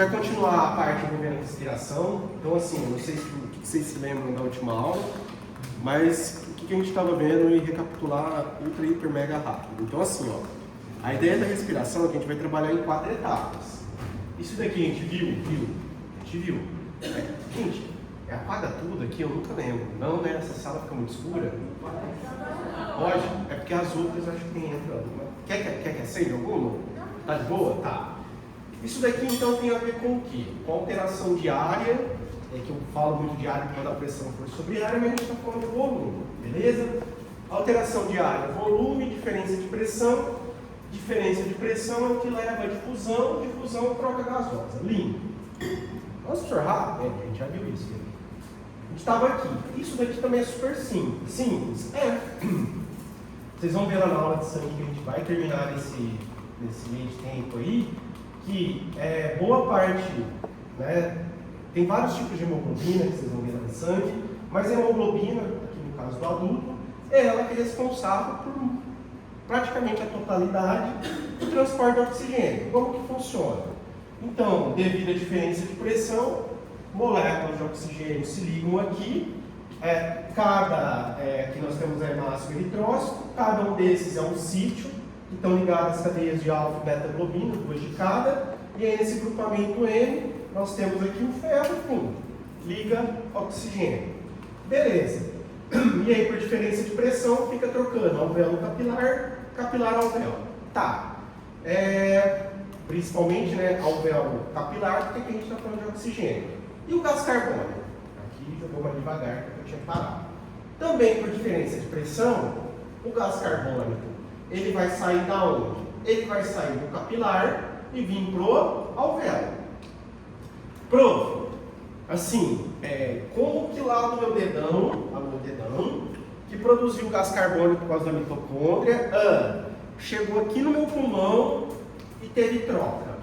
Vai continuar a parte envolvendo a respiração. Então, assim, eu não sei o que vocês se lembram da última aula, mas o que a gente estava vendo e recapitular ultra, hiper, mega rápido. Então, assim, ó, a ideia da respiração é que a gente vai trabalhar em 4 etapas. Isso daqui a gente viu? A gente viu. Gente, apaga tudo aqui, eu nunca lembro. Não, né? Essa sala fica muito escura. Pode? É porque as outras acho que tem entrando. Quer que acenda alguma? Tá de boa? Tá. Isso daqui então tem a ver com o quê? Com a alteração de área, que eu falo muito de área quando a pressão for sobre área, mas a gente está falando de volume, beleza? Alteração de área, volume, diferença de pressão. Diferença de pressão é o que leva a difusão, troca gasosa, limpo. Nossa, professor rápido? A gente já viu isso. Né? A gente estava aqui. Isso daqui também é super simples. Simples? Vocês vão ver lá na aula de sangue que a gente vai terminar nesse meio de tempo aí, que boa parte, né, tem vários tipos de hemoglobina que vocês vão ver lá no sangue, mas a hemoglobina, aqui no caso do adulto, é ela que é responsável por praticamente a totalidade do transporte de oxigênio. Como que funciona? Então, devido à diferença de pressão, moléculas de oxigênio se ligam aqui, aqui nós temos a hemácia e o eritrócito, cada um desses é um sítio, que estão ligadas às cadeias de alfa e beta-globina, 2 de cada, e aí nesse grupamento M, nós temos aqui o ferro, liga oxigênio. Beleza. E aí, por diferença de pressão, fica trocando alvéolo capilar, capilar alvéolo. Tá. Principalmente, né, alvéolo capilar, porque aqui a gente está falando de oxigênio. E o gás carbônico? Aqui jogou mais devagar, porque eu tinha parado. Também, por diferença de pressão, o gás carbônico, ele vai sair da onde? Ele vai sair do capilar e vir pro alvéolo. Prof, assim, como que lá no meu dedão, que produziu gás carbônico por causa da mitocôndria, chegou aqui no meu pulmão e teve troca.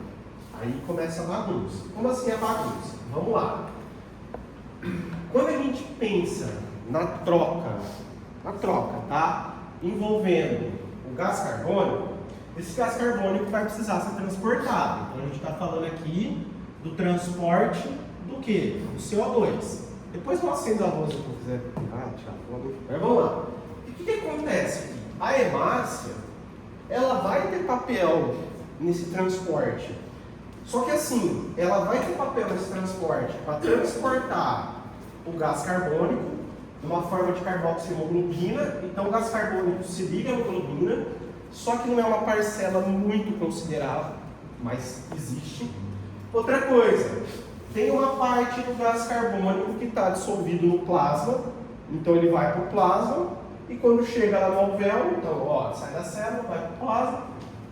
Aí começa a bagunça. Como assim a bagunça? Vamos lá. Quando a gente pensa na troca, tá? Envolvendo o gás carbônico, esse gás carbônico vai precisar ser transportado. Então a gente está falando aqui do transporte do quê? Do CO2. Depois eu acendo a luz se eu quiser. Tirar foto. Mas vamos lá. E o que acontece aqui? A hemácia, ela vai ter papel nesse transporte. Só que assim, ela vai ter papel nesse transporte para transportar o gás carbônico numa forma de carboxihemoglobina. Então o gás carbônico se liga à hemoglobina, só que não é uma parcela muito considerável, mas existe. Outra coisa, tem uma parte do gás carbônico que está dissolvido no plasma, então ele vai para o plasma, e quando chega lá no alvéolo, então sai da célula, vai para o plasma,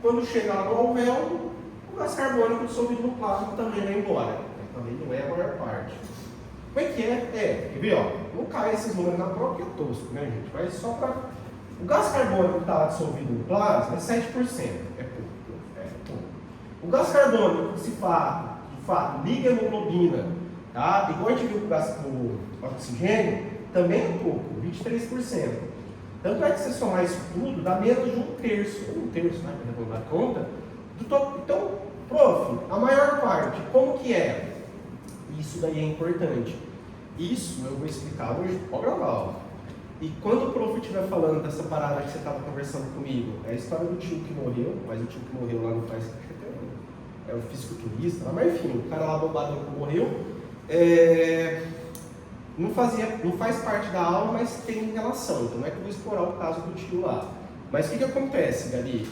quando chega lá no alvéolo, o gás carbônico dissolvido no plasma também vai embora, também não é a maior parte. Como é que é? Quer ver, não cai esses números na prova, que é tosco, né, gente? Mas só para... O gás carbônico que está dissolvido no plasma é 7%, é pouco. O gás carbônico, de fato, liga a hemoglobina, tá? Igual a gente viu com o oxigênio, também é pouco, 23%. Tanto é que se você somar isso tudo, dá menos de um terço, né, para dar conta, do total. Então, prof, a maior parte, como que é? Isso daí é importante. Isso eu vou explicar hoje, pode gravar. E quando o prof estiver falando dessa parada que você estava conversando comigo, é a história do tio que morreu, mas o tio que morreu lá não faz... É o fisiculturista, mas enfim, o cara lá bobadão que morreu, não faz parte da aula, mas tem relação, então não é que eu vou explorar o caso do tio lá. Mas o que acontece, Gabi?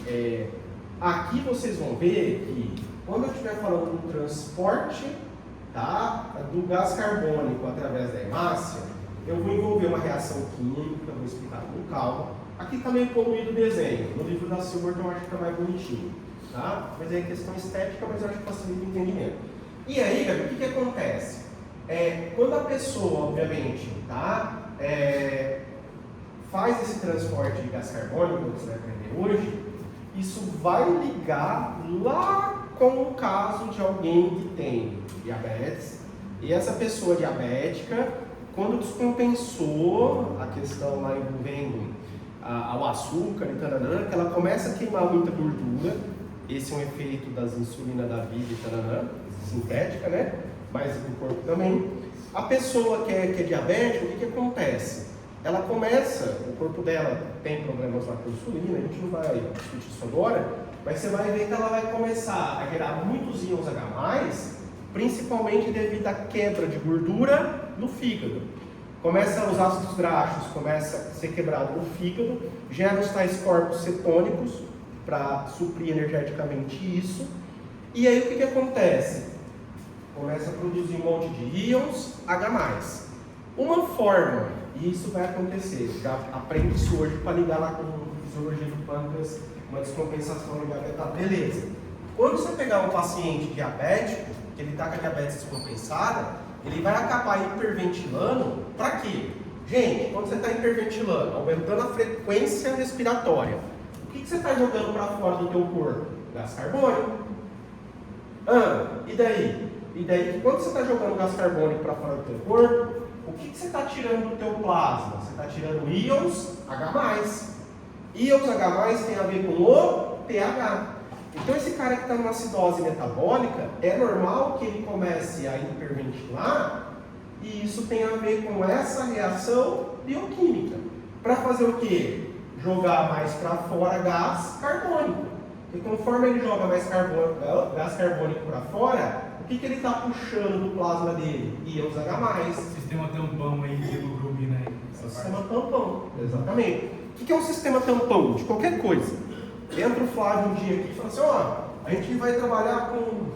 Aqui vocês vão ver que quando eu estiver falando do transporte, tá, do gás carbônico através da hemácia, eu vou envolver uma reação química, vou explicar com calma. Aqui está meio poluído o desenho, no livro da Silverton eu acho que está mais bonitinho. Tá? Mas é questão estética, mas eu acho que facilita o entendimento. E aí, Gabi, o que acontece? Quando a pessoa, obviamente, tá, faz esse transporte de gás carbônico, que você vai aprender hoje, isso vai ligar lá com o caso de alguém que tem diabetes, e essa pessoa diabética, quando descompensou a questão lá envolvendo ao açúcar e taranã, que ela começa a queimar muita gordura. Esse é um efeito das insulinas da vida e taranã. sintética, né? Mas do corpo também. A pessoa que é diabética, o que acontece? Ela começa, o corpo dela tem problemas lá com insulina, a gente não vai discutir isso agora, mas você vai ver que ela vai começar a gerar muitos íons H+, principalmente devido à quebra de gordura no fígado. Começa os ácidos graxos, começa a ser quebrado no fígado, gera os tais corpos cetônicos para suprir energeticamente isso. E aí o que acontece? Começa a produzir um monte de íons H+. Uma forma, e isso vai acontecer, já aprende isso hoje para ligar lá com fisiologia do pâncreas, uma descompensação no diabetes, beleza. Quando você pegar um paciente diabético, que ele está com a diabetes descompensada, ele vai acabar hiperventilando, para quê? Gente, quando você está hiperventilando, aumentando a frequência respiratória, o que você está jogando para fora do teu corpo? Gás carbônico. E daí? E daí, quando você está jogando gás carbônico para fora do teu corpo, o que você está tirando do teu plasma? Você está tirando íons H+. Íons H+ tem a ver com o pH. Então esse cara que está numa acidose metabólica, é normal que ele comece a hiperventilar, e isso tem a ver com essa reação bioquímica. Para fazer o quê? Jogar mais para fora gás carbônico. E conforme ele joga mais gás carbônico para fora, o que ele está puxando do plasma dele? Íons H+. Sistema tampão aí de hemoglobina aí. Sistema tampão, exatamente. O que é um sistema tampão? De qualquer coisa. Entra o Flávio um dia aqui e fala assim, ó, a gente vai trabalhar com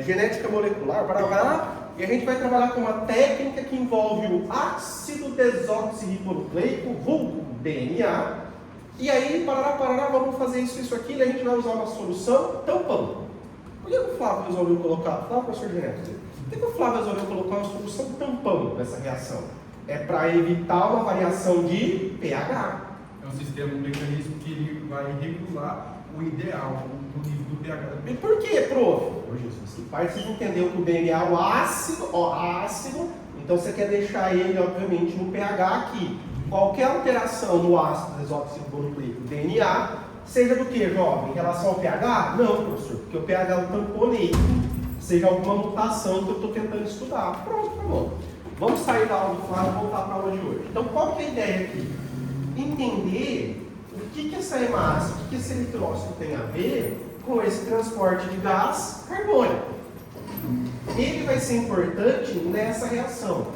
genética molecular, e a gente vai trabalhar com uma técnica que envolve o ácido desoxirribonucleico, vulgo DNA, e aí, vamos fazer isso, aquilo, e a gente vai usar uma solução tampão. Por que o Flávio resolveu colocar, Flávio, professor de genética, por que o Flávio resolveu colocar uma solução tampão nessa reação? É para evitar uma variação de pH. É um sistema, um mecanismo que ele vai regular o ideal, o nível do pH. E por quê, prof? Ô Jesus, que parte você entendeu que o DNA é o ácido, então você quer deixar ele, obviamente, no pH aqui. Qualquer alteração no ácido desoxirribonucleico DNA, seja do que, jovem? Em relação ao pH? Não, professor, porque o pH é um tamponeico, seja alguma mutação que eu estou tentando estudar. Pronto, tá bom. Vamos sair da aula do Flávio e voltar para a aula de hoje. Então, qual que é a ideia aqui? Entender o que essa hemácia, o que esse eritrócito tem a ver com esse transporte de gás carbônico. Ele vai ser importante nessa reação.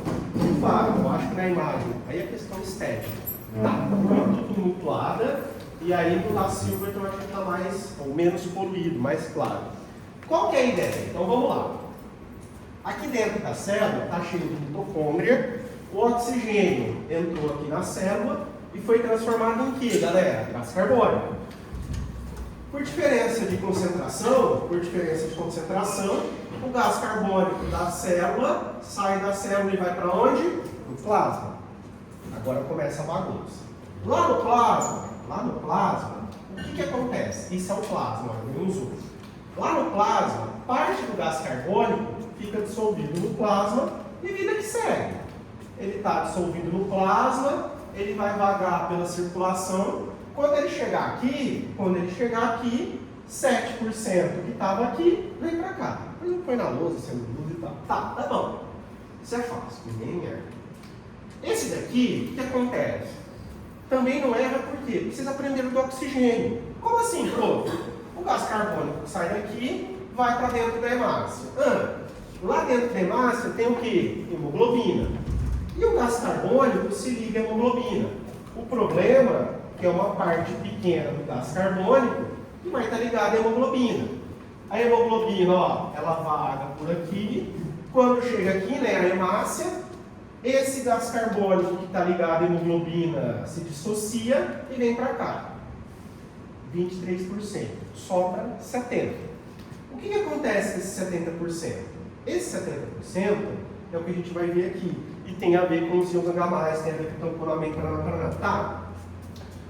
Claro, eu acho que na imagem, aí é questão estética. Tá, tudo tumultuada, e aí no La Silva eu acho que está mais, ou menos poluído, mais claro. Qual que é a ideia? Então vamos lá. Aqui dentro da célula está cheio de mitocôndria, o oxigênio entrou aqui na célula e foi transformado em que, galera? Gás carbônico. Por diferença de concentração, o gás carbônico da célula sai da célula e vai para onde? No plasma. Agora começa a bagunça. Lá no plasma, o que acontece? Isso é o plasma, eu uso. Lá no plasma, parte do gás carbônico fica dissolvido no plasma e vida que segue. Ele está dissolvido no plasma, ele vai vagar pela circulação. Quando ele chegar aqui, 7% que estava aqui, vem para cá. Depois ele põe na lousa, sendo luz e tal. Tá bom. Isso é fácil, ninguém erra. Esse daqui, o que acontece? Também não erra porque vocês aprenderam do oxigênio. Como assim, pô? O gás carbônico sai daqui, vai para dentro da hemácia. Lá dentro da hemácia tem o que? Hemoglobina. E o gás carbônico se liga à hemoglobina. O problema é que é uma parte pequena do gás carbônico que vai estar ligada à hemoglobina. A hemoglobina, ó, ela vaga por aqui. Quando chega aqui, né, a hemácia, esse gás carbônico que está ligado à hemoglobina se dissocia e vem para cá. 23%. Sobra 70%. O que acontece com esse 70%? Esse 70% é o que a gente vai ver aqui. E tem a ver com os íons H+, tem a ver com o tamponamento. Tá?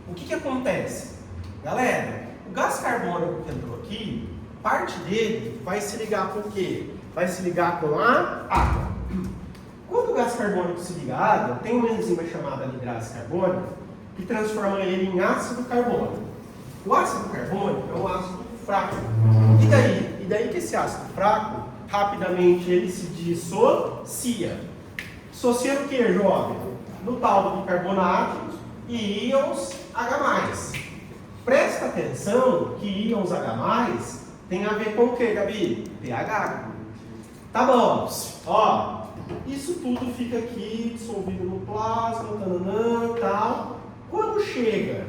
O que acontece? Galera, o gás carbônico que entrou aqui, parte dele vai se ligar com o quê? Vai se ligar com a água. Quando o gás carbônico se liga à água, tem uma enzima chamada lidrase carbônica que transforma ele em ácido carbônico. O ácido carbônico é um ácido fraco. E daí? E daí que esse ácido fraco, rapidamente ele se dissocia. Dissocia o que, jovem? No tal do bicarbonato e íons H+. Presta atenção que íons H+, tem a ver com o que, Gabi? pH. Tá bom. Ó, isso tudo fica aqui dissolvido no plasma, tananã, tal. Quando chega,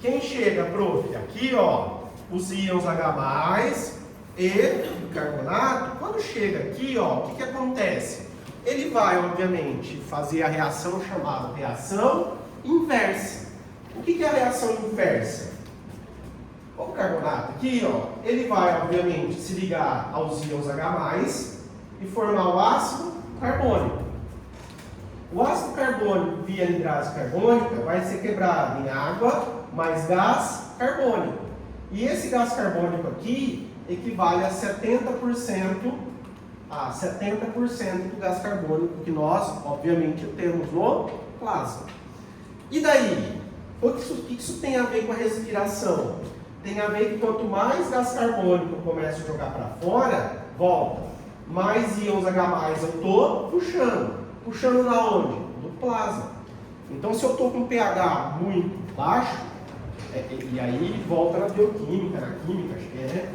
quem chega, prof? Aqui, ó, os íons H+, e bicarbonato, quando chega aqui, ó, o que acontece? Ele vai, obviamente, fazer a reação chamada reação inversa. O que é a reação inversa? O carbonato aqui, ó, ele vai, obviamente, se ligar aos íons H+, e formar o ácido carbônico. O ácido carbônico via anidrase carbônica vai ser quebrado em água mais gás carbônico. E esse gás carbônico aqui equivale a 70% do gás carbônico que nós, obviamente, temos no plasma. E daí? O que isso tem a ver com a respiração? Tem a ver que quanto mais gás carbônico eu começo a jogar para fora, volta. Mais íons H+ eu estou puxando. Puxando na onde? No plasma. Então, se eu estou com pH muito baixo, e aí volta na bioquímica, na química, acho que é, né?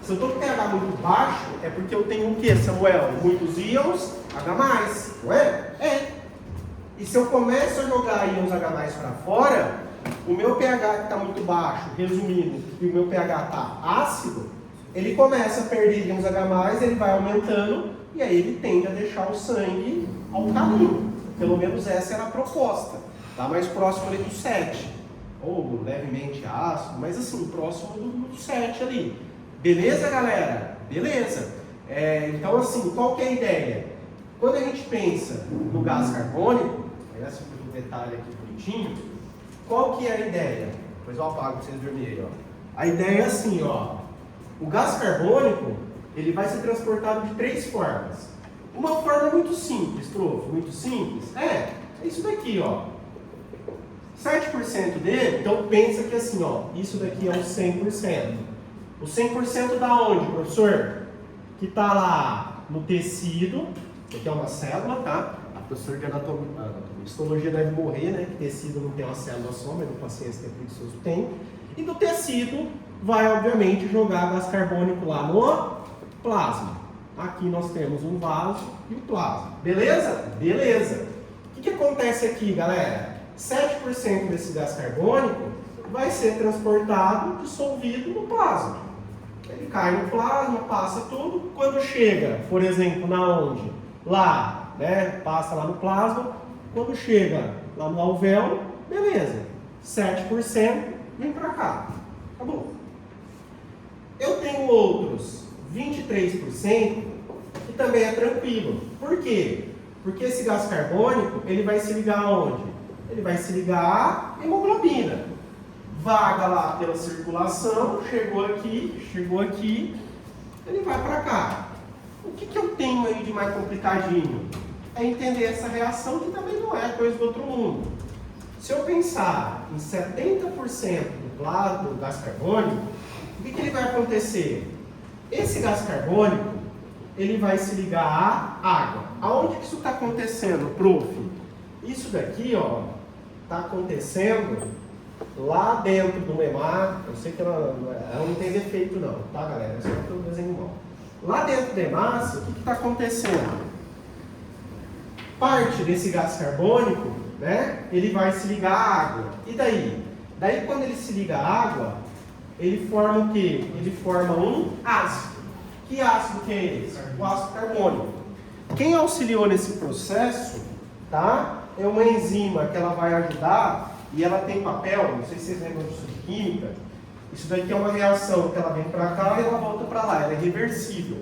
Se eu estou com pH muito baixo, é porque eu tenho o que, Samuel? Muitos íons H+, não é? É. E se eu começo a jogar íons H+ para fora, o meu pH que está muito baixo, resumindo, e o meu pH está ácido, ele começa a perder íons H+, ele vai aumentando, e aí ele tende a deixar o sangue alcalino. Pelo menos essa era a proposta. Está mais próximo ali do 7. Ou levemente ácido, mas assim, próximo do 7 ali. Beleza, galera? Beleza. Então, assim, qual que é a ideia? Quando a gente pensa no gás carbônico, esse é um detalhe aqui bonitinho, qual que é a ideia? Depois eu apago para vocês dormirem, ó. A ideia é assim, ó. O gás carbônico, ele vai ser transportado de 3 formas. Uma forma muito simples, prof, muito simples, é isso daqui, ó. 7% dele, então pensa que assim, ó, isso daqui é o 100%. O 100% da onde, professor? Que está lá no tecido, que aqui é uma célula, tá? A professora de histologia deve morrer, né? Que tecido não tem uma célula só, mas no paciente que é preguiçoso tem. E do tecido vai, obviamente, jogar gás carbônico lá no plasma. Aqui nós temos um vaso e o plasma. Beleza? Beleza. O que acontece aqui, galera? 7% desse gás carbônico vai ser transportado, dissolvido no plasma. Ele cai no plasma, passa tudo. Quando chega, por exemplo, na onde? Lá, né? Passa lá no plasma. Quando chega lá no alvéolo, beleza. 7% vem para cá. Acabou. Eu tenho outros 23% que também é tranquilo. Por quê? Porque esse gás carbônico, ele vai se ligar aonde? Ele vai se ligar à hemoglobina. Vaga lá pela circulação, chegou aqui, ele vai para cá. O que eu tenho aí de mais complicadinho? É entender essa reação que também não é coisa do outro mundo. Se eu pensar em 70% do gás carbônico, o que ele vai acontecer? Esse gás carbônico, ele vai se ligar à água. Aonde que isso está acontecendo, prof? Isso daqui, ó, está acontecendo lá dentro do hemácia. Eu sei que ela não tem defeito não, tá, galera? É só que eu desenho mal. Lá dentro do hemácia, o que está acontecendo? Parte desse gás carbônico, né, ele vai se ligar à água. E daí? Daí quando ele se liga à água, ele forma o quê? Ele forma um ácido. Que ácido que é esse? O ácido carbônico. Quem auxiliou nesse processo, tá? É uma enzima que ela vai ajudar e ela tem papel, não sei se vocês lembram disso de química. Isso daqui é uma reação que ela vem para cá e ela volta para lá, ela é reversível.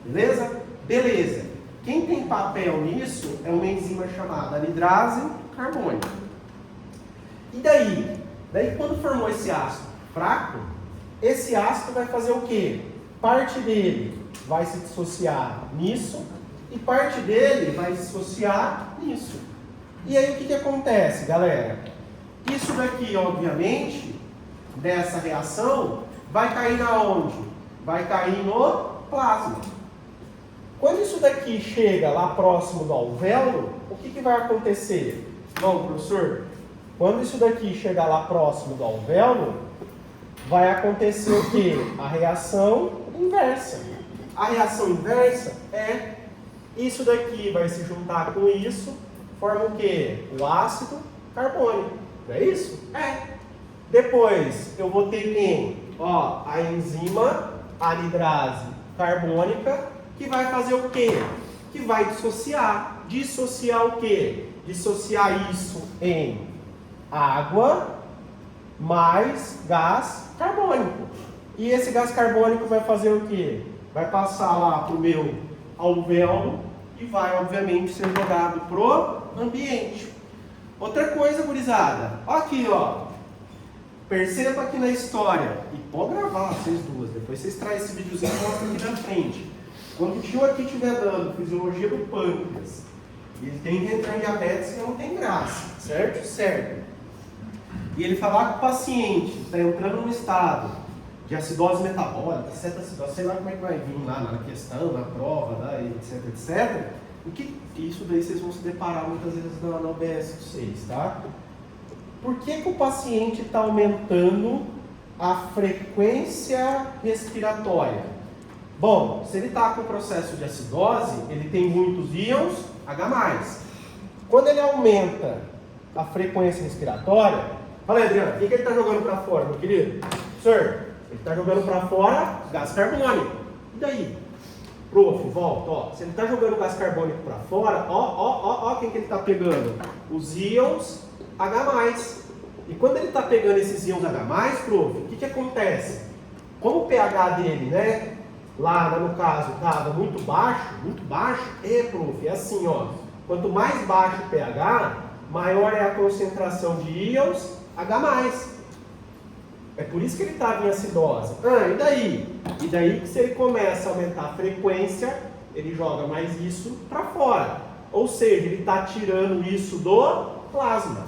Beleza? Beleza. Quem tem papel nisso é uma enzima chamada anidrase carbônica. E daí? Daí quando formou esse ácido fraco, esse ácido vai fazer o quê? Parte dele vai se dissociar nisso e parte dele vai se dissociar nisso. E aí o que acontece, galera? Isso daqui, obviamente, dessa reação, vai cair na onde? Vai cair no plasma. Quando isso daqui chega lá próximo do alvéolo, o que vai acontecer? Bom, professor, quando isso daqui chegar lá próximo do alvéolo, vai acontecer o quê? A reação inversa. A reação inversa é isso daqui vai se juntar com isso, forma o quê? O ácido carbônico. Não é isso? É. Depois eu vou ter quem? Ó, a enzima anidrase carbônica, que vai fazer o quê? Que vai dissociar. Dissociar o quê? Dissociar isso em água mais gás carbônico. E esse gás carbônico vai fazer o quê? Vai passar lá para o meu alvéolo e vai, obviamente, ser jogado pro ambiente. Outra coisa, gurizada. Ó aqui, ó. Perceba aqui na história. E pode gravar vocês duas. Depois vocês trazem esse videozinho e mostram aqui na frente. Quando o tio aqui estiver dando fisiologia do pâncreas, ele tem que entrar em diabetes e não tem graça. Certo? Certo. E ele falar que o paciente está entrando num estado de acidose metabólica, cetoacidose, sei lá como é que vai vir lá na questão, na prova, né, etc, etc. O que isso daí vocês vão se deparar muitas vezes na OBS de vocês, tá? Por que o paciente está aumentando a frequência respiratória? Bom, se ele está com processo de acidose, ele tem muitos íons H+. Quando ele aumenta a frequência respiratória, fala aí, Adriano, o que ele está jogando para fora, meu querido? Senhor, ele está jogando para fora gás carbônico. E daí? Prof, volta, ó. Se ele está jogando gás carbônico para fora, ó, quem que ele está pegando? Os íons H+. E quando ele está pegando esses íons H+, prof, o que acontece? Como o pH dele, né, lá no caso, estava muito baixo, prof, é assim, ó. Quanto mais baixo o pH, maior é a concentração de íons H+. É por isso que ele estava em acidose. E daí? E daí que se ele começa a aumentar a frequência, ele joga mais isso para fora. Ou seja, ele está tirando isso do plasma.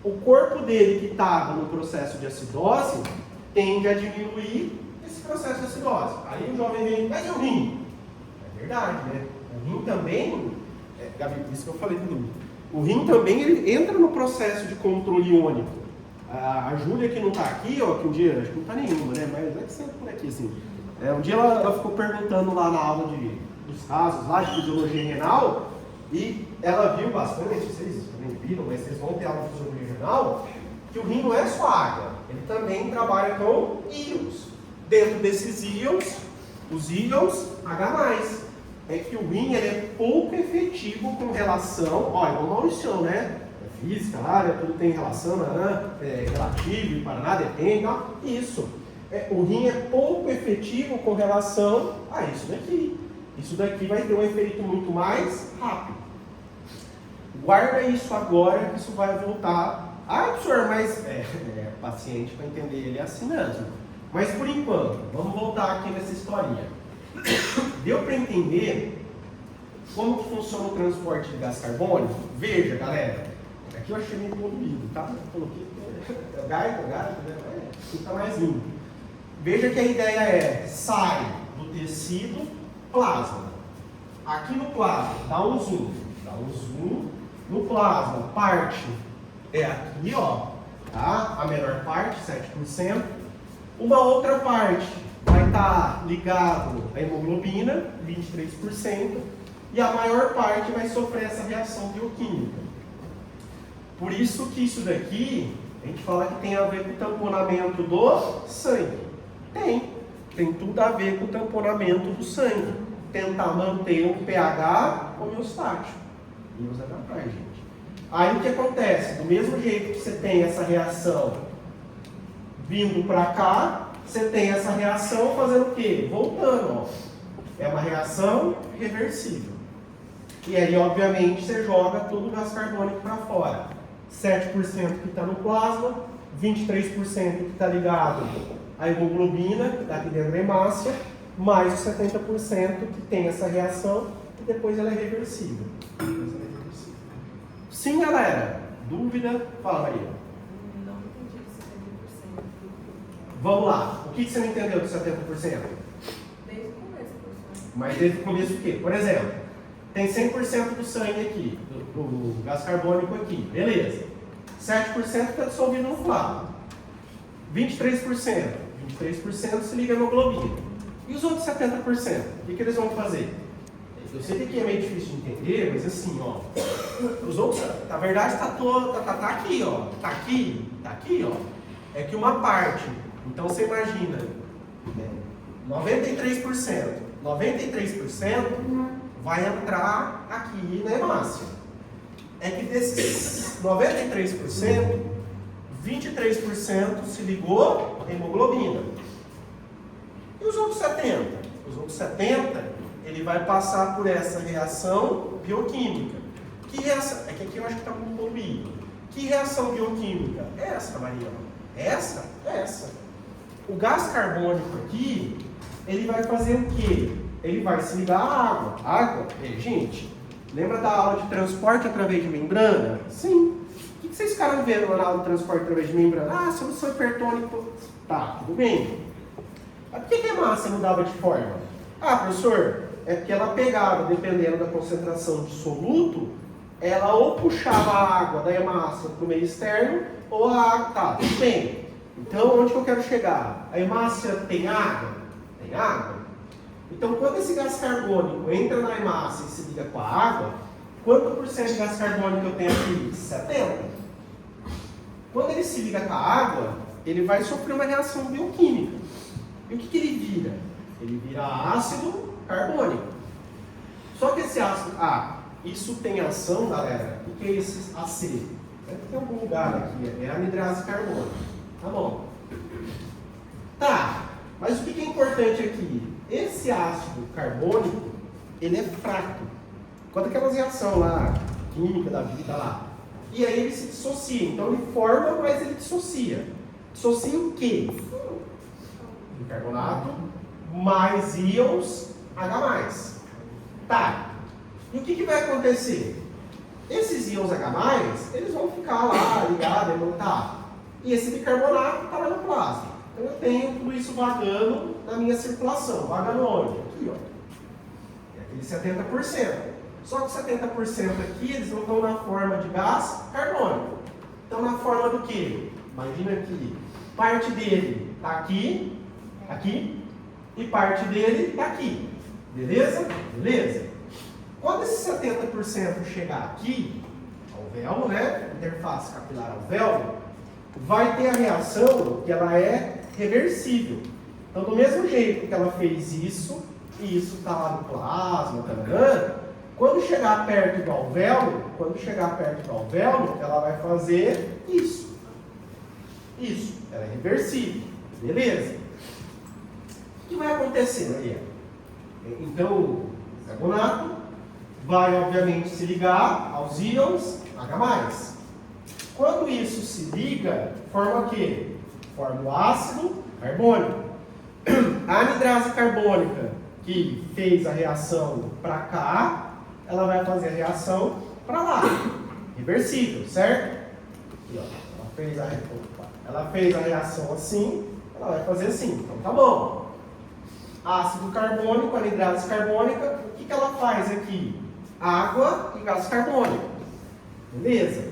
O corpo dele que estava no processo de acidose tende a diminuir esse processo de acidose. Aí o jovem vem, mas e o rim? É verdade, né? O rim também, Gabi, por isso que eu falei do rim. O rim também ele entra no processo de controle iônico. A Júlia que não está aqui, ó, que um dia, acho que não está nenhuma, né? Mas é que sempre por aqui, assim. Um dia ela ficou perguntando lá na aula dos casos lá de fisiologia renal e ela viu bastante, vocês também viram, mas vocês vão ter aula de fisiologia renal, que o rim não é só água, ele também trabalha com íons. Dentro desses íons, os íons H+. É que o rim ele é pouco efetivo com relação, ó, igual o Mauricião, né? Física, lá, né? Tudo tem relação, né? Relativo, para nada, depende, ó. Isso. O rim é pouco efetivo com relação a isso daqui. Isso daqui vai ter um efeito muito mais rápido. Guarda isso agora, que isso vai voltar. Professor, mas o paciente para entender ele é assim mesmo. Mas por enquanto, vamos voltar aqui nessa historinha. Deu para entender como que funciona o transporte de gás carbônico? Veja, galera. Aqui eu achei meio poluído, tá? Eu coloquei gaito, né? Fica mais limpo. Veja que a ideia é, sai do tecido plasma. Aqui no plasma, dá um zoom. No plasma, parte é aqui, ó. Tá? A menor parte, 7%. Uma outra parte vai estar ligado à hemoglobina, 23%. E a maior parte vai sofrer essa reação bioquímica. Por isso que isso daqui, a gente fala que tem a ver com o tamponamento do sangue. Tem tudo a ver com o tamponamento do sangue. Tentar manter um pH homeostático. E usa H+, gente. Aí o que acontece? Do mesmo jeito que você tem essa reação vindo para cá, você tem essa reação fazendo o quê? Voltando, ó. É uma reação reversível. E aí, obviamente, você joga todo o gás carbônico para fora. 7% que está no plasma, 23% que está ligado à hemoglobina, que está aqui dentro da hemácia, mais os 70% que tem essa reação e depois ela é reversível. Sim, galera? Dúvida? Fala, Maria. Não entendi esse 70%. Vamos lá. O que você não entendeu do 70%? Desde o começo, professor. Mas desde o começo o quê? Por exemplo, tem 100% do sangue aqui, do gás carbônico aqui. Beleza. 7% está dissolvido no plasma. 23%. 23% se liga no globina. E os outros 70%? O que eles vão fazer? Eu sei que aqui é meio difícil de entender, mas assim, ó. Os outros, na verdade, tá aqui, ó. Tá aqui, ó. É que uma parte. Então você imagina, 93%. 93% vai entrar aqui na hemácia. É que desses 93%, 23% se ligou à hemoglobina. E os outros 70%? Os outros 70%, ele vai passar por essa reação bioquímica. Que reação? É que aqui eu acho que está muito poluído. Que reação bioquímica? Essa, Maria. Essa? Essa. O gás carbônico aqui, ele vai fazer o quê? Ele vai se ligar à água. Água, gente, lembra da aula de transporte através de membrana? Sim. O que vocês ficaram vendo na aula de transporte através de membrana? Ah, solução hipertônica. Tá, tudo bem. Mas por que a massa mudava de forma? Ah, professor, é porque ela pegava, dependendo da concentração de soluto, ela ou puxava a água da hemácia para o meio externo, ou a água... Tá, tudo bem. Então, onde que eu quero chegar? A hemácia tem água? Tem água? Então, quando esse gás carbônico entra na hemácia e se liga com a água, quanto por cento de gás carbônico eu tenho aqui? 70%. Quando ele se liga com a água, ele vai sofrer uma reação bioquímica. E o que ele vira? Ele vira ácido carbônico. Só que esse ácido... isso tem ação, galera. O que é esse AC? Deve ter algum lugar aqui. É anidrase carbônica. Tá bom. Tá. Mas o que é importante aqui? Esse ácido carbônico, ele é fraco. Quando aquelas reações lá, química da vida lá. E aí ele se dissocia. Então ele forma, mas ele dissocia. Dissocia o quê? Bicarbonato mais íons H+. Tá. E o que vai acontecer? Esses íons H+, eles vão ficar lá ligados, vão estar. E esse bicarbonato está lá no plasma. Então eu tenho tudo isso vagando na minha circulação. Vagando onde? Aqui, ó. É aquele 70%. Só que 70% aqui, eles não estão na forma de gás carbônico. Estão na forma do quê? Imagina aqui. Parte dele está aqui, aqui, e parte dele está aqui. Beleza? Beleza. Quando esse 70% chegar aqui, alvéolo, né? Interface capilar alvéolo, vai ter a reação que ela é reversível. Então, do mesmo jeito que ela fez isso, e isso está lá no plasma, quando chegar perto do alvéolo, ela vai fazer isso. Isso, ela é reversível. Beleza? O que vai acontecer, Maria? Então, o carbonato vai, obviamente, se ligar aos íons H+. Quando isso se liga, forma o quê? Forma o ácido carbônico. A anidrase carbônica, que fez a reação para cá, ela vai fazer a reação para lá. Reversível, certo? Aqui, ó. Ela fez a reação assim, ela vai fazer assim. Então tá bom. Ácido carbônico, anidrase carbônica, o que ela faz aqui? Água e gás carbônico. Beleza?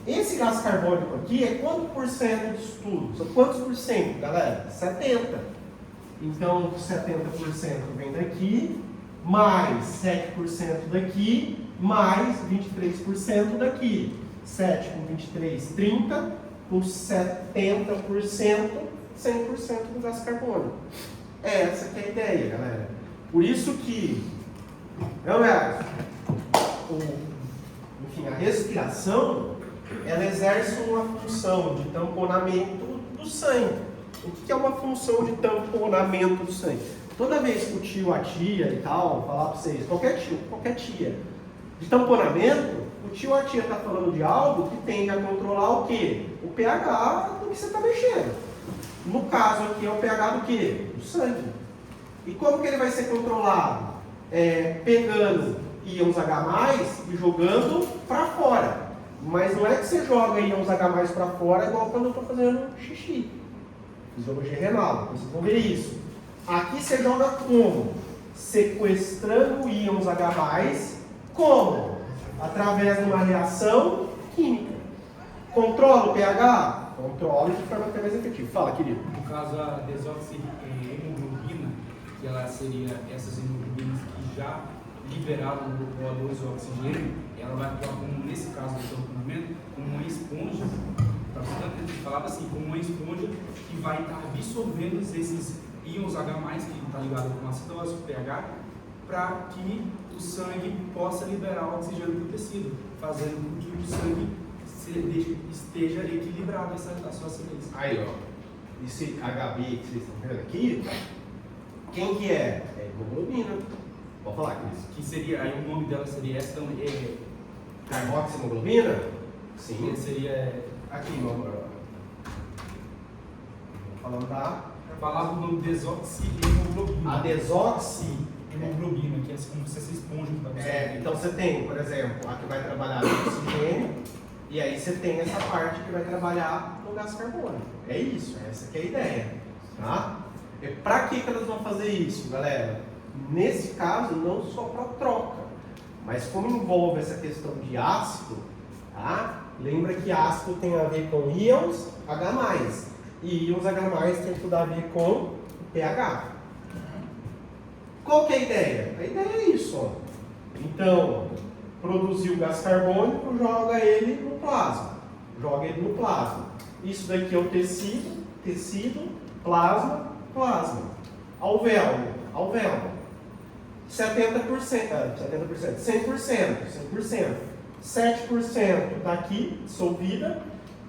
Esse gás carbônico aqui é quanto por cento disso tudo? São quantos por cento, galera? 70%. Então, 70% vem daqui, mais 7% daqui, mais 23% daqui. 7 com 23, 30, com 70%, 100% do gás carbônico. Essa que é a ideia, galera. Por isso que, enfim, a respiração, ela exerce uma função de tamponamento do sangue. O que é uma função de tamponamento do sangue? Toda vez que o tio, a tia e tal, falar para vocês, qualquer tio, qualquer tia, de tamponamento, o tio ou a tia está falando de algo que tende a controlar o quê? O pH do que você está mexendo. No caso aqui é o pH do quê? Do sangue. E como que ele vai ser controlado? Pegando íons H+, e jogando para fora. Mas não é que você joga íons H+ para fora igual quando eu estou fazendo xixi. fisiologia renal, vocês vão ver isso. Aqui você joga como? Sequestrando íons H+, como? Através de uma reação química. Controla o pH? Controla de forma até mais efetiva. Fala, querido. No caso, a desoxihemoglobina, que ela seria essas hemoglobinas que já liberaram o O2 e o oxigênio, ela vai atuar como, nesse caso do funcionamento, como uma esponja, para você tanto falava assim, como uma esponja que vai estar absorvendo esses íons H+, que está ligado com a acidose, com pH, para que o sangue possa liberar o oxigênio para o tecido, fazendo com que o sangue esteja equilibrado a sua acidez. Aí, ó. Esse HB que vocês estão vendo aqui, quem que é? É hemoglobina. Pode falar, Cris. Que seria, aí o nome dela seria essa, então, Carboxihemoglobina? Sim. seria... Aqui, meu amor. Falando da... Falava o nome desoxihemoglobina. A desoxi. Hemoglobina, que é como se essa esponja que vai absorver. Então você tem, por exemplo, a que vai trabalhar no oxigênio, e aí você tem essa parte que vai trabalhar no gás carbônico. É isso, essa que é a ideia. Tá? Para que elas vão fazer isso, galera? Nesse caso, não só para troca, mas como envolve essa questão de ácido, tá? Lembra que ácido tem a ver com íons H+, e íons H+, tem tudo a ver com pH. Qual que é a ideia? A ideia é isso, ó. Então, produziu gás carbônico, joga ele no plasma. Joga ele no plasma. Isso daqui é o tecido, tecido, plasma, plasma. Alvéolo, alvéolo. 70%, 100%. 7% está aqui, dissolvida.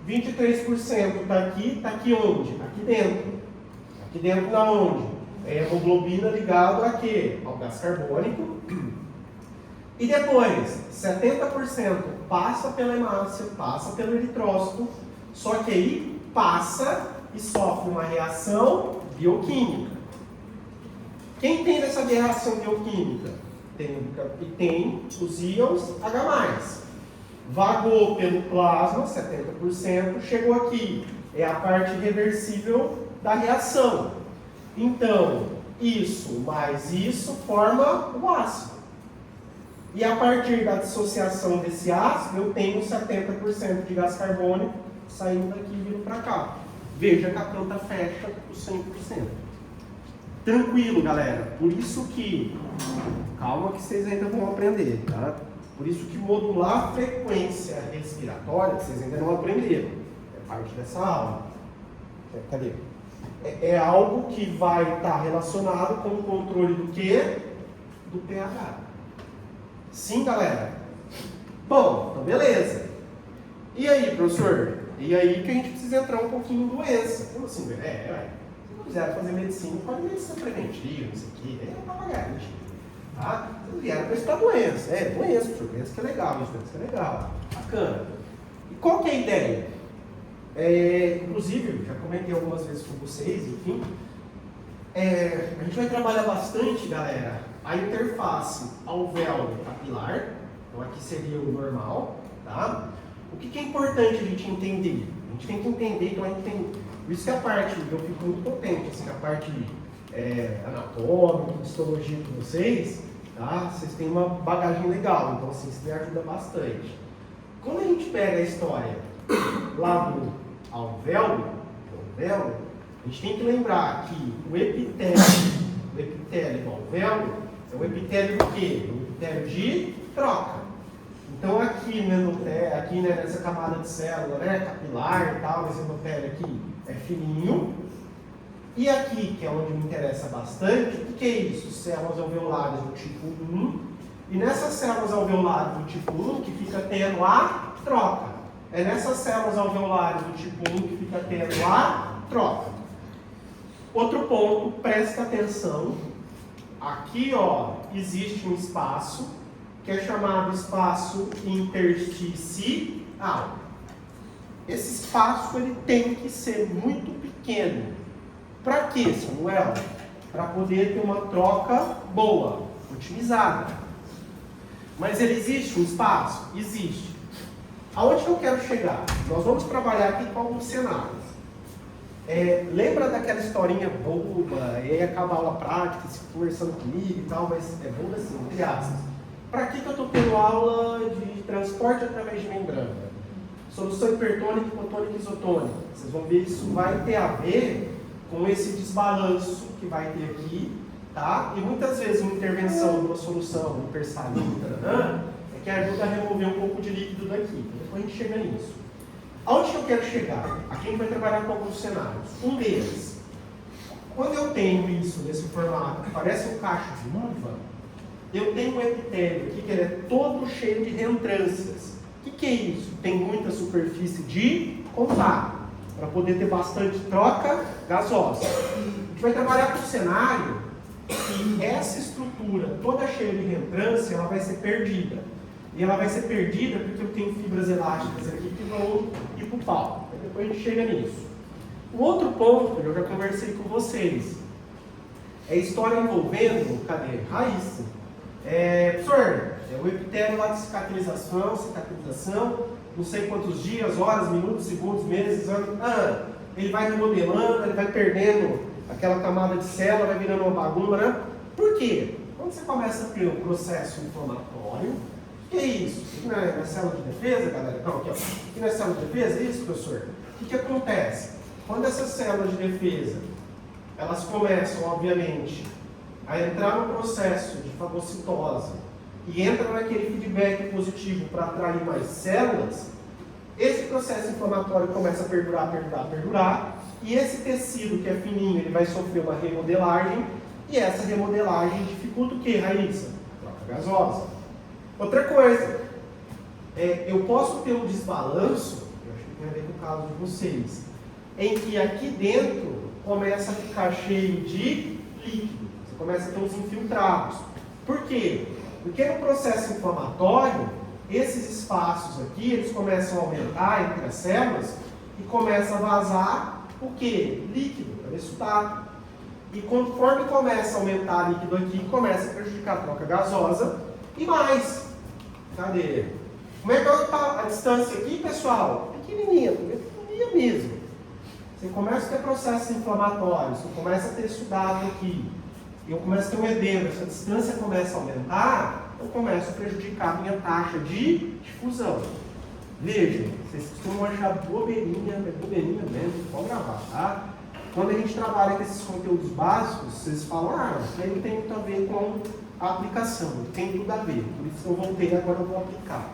23% está aqui onde? Aqui dentro. Aqui dentro da onde? É a hemoglobina ligado a quê? Ao gás carbônico. E depois, 70% passa pela hemácia, passa pelo eritrócito, só que aí passa e sofre uma reação bioquímica. Quem tem essa reação bioquímica? Tem os íons H+. Vagou pelo plasma, 70%, chegou aqui. É a parte reversível da reação. Então, isso mais isso forma o ácido. E a partir da dissociação desse ácido, eu tenho 70% de gás carbônico saindo daqui e vindo para cá. Veja que a planta fecha os 100%. Tranquilo, galera. Por isso que, calma que vocês ainda vão aprender, tá? Por isso que modular a frequência respiratória, vocês ainda não aprenderam. É parte dessa aula. Cadê? É algo que vai estar relacionado com o controle do quê? Do pH. Sim, galera? Bom, então beleza. E aí, professor? E aí que a gente precisa entrar um pouquinho em doença. Como assim? Se não quiser fazer medicina, pode medicina preventiva, isso aqui. É papagaio, tá? Vocês vieram para estudar doença. Doença, professor. Doença que é legal, isso que é legal. Bacana. E qual que é a ideia? Inclusive, já comentei algumas vezes com vocês, enfim. A gente vai trabalhar bastante, galera, a interface alvéolo capilar. Então aqui seria o normal, tá? O que é importante a gente entender? A gente tem que entender, então a gente tem... Por isso que a parte, eu fico muito contente, assim, a parte anatômica, histologia de vocês, tá? Vocês têm uma bagagem legal, então assim, isso me ajuda bastante. Quando a gente pega a história lá do alvéolo, a gente tem que lembrar que o epitélio do alvéolo é o epitélio do quê? O epitélio de troca. Então aqui, nessa camada de célula, capilar e tal, esse epitélio aqui é fininho. E aqui, que é onde me interessa bastante, o que é isso? Células alveolares do tipo 1. E nessas células alveolares do tipo 1 que fica tendo a troca. É nessas células alveolares do tipo 1 que fica tendo a troca. Outro ponto, presta atenção. Aqui, ó, existe um espaço que é chamado espaço intersticial. Esse espaço ele tem que ser muito pequeno. Para quê, Samuel? Para poder ter uma troca boa, otimizada. Mas ele existe um espaço? Existe. Aonde que eu quero chegar? Nós vamos trabalhar aqui com alguns cenários. Lembra daquela historinha boba, e aí acaba a aula prática, se conversando comigo e tal, mas é boba assim, entre aspas. Para que eu estou tendo aula de transporte através de membrana? Solução hipertônica, hipotônica e isotônica. Vocês vão ver, isso vai ter a ver com esse desbalanço que vai ter aqui, tá? E muitas vezes uma intervenção de uma solução hipersalina é que ajuda a remover um pouco de líquido daqui. Depois a gente chega nisso. Aonde que eu quero chegar? Aqui a gente vai trabalhar com alguns cenários. Um deles, quando eu tenho isso nesse formato, que parece um cacho de uva, eu tenho um epitélio aqui que ele é todo cheio de reentrâncias. O que é isso? Tem muita superfície de contato, para poder ter bastante troca gasosa. A gente vai trabalhar com o cenário que essa estrutura toda cheia de reentrância, ela vai ser perdida. E ela vai ser perdida porque eu tenho fibras elásticas aqui que vão ir para o pau. Depois a gente chega nisso. O outro ponto, eu já conversei com vocês, é a história envolvendo, cadê? Raíssa. Professor, o epitélio lá de cicatrização, não sei quantos dias, horas, minutos, segundos, meses, anos, ele vai remodelando, ele vai perdendo aquela camada de célula, vai virando uma bagunça, né? Por quê? Quando você começa a ter um processo inflamatório, o que é isso? Aqui não é célula de defesa, galera? Não, aqui, ó. Aqui não é célula de defesa, é isso, professor? O que acontece? Quando essas células de defesa, elas começam, obviamente, a entrar no processo de fagocitose e entra naquele feedback positivo para atrair mais células, esse processo inflamatório começa a perdurar, e esse tecido que é fininho, ele vai sofrer uma remodelagem, e essa remodelagem dificulta o que, Raíssa? Troca gasosa. Outra coisa, eu posso ter um desbalanço, eu acho que tem a ver com o caso de vocês, em que aqui dentro começa a ficar cheio de líquido, você começa a ter uns infiltrados. Por quê? Porque no processo inflamatório, esses espaços aqui, eles começam a aumentar entre as células e começa a vazar o quê? Líquido, para estudar. E conforme começa a aumentar líquido aqui, começa a prejudicar a troca gasosa e mais. Cadê? Como é que está a distância aqui, pessoal? Pequenininha mesmo. Você começa a ter processos inflamatórios, você começa a ter sudado aqui, eu começo a ter um edema, essa distância começa a aumentar, eu começo a prejudicar a minha taxa de difusão. Vejam, vocês costumam achar bobeirinha mesmo, pode gravar, tá? Quando a gente trabalha com esses conteúdos básicos, vocês falam, isso aí não tem muito a ver com a aplicação, tem tudo a ver, por isso eu voltei e agora eu vou aplicar.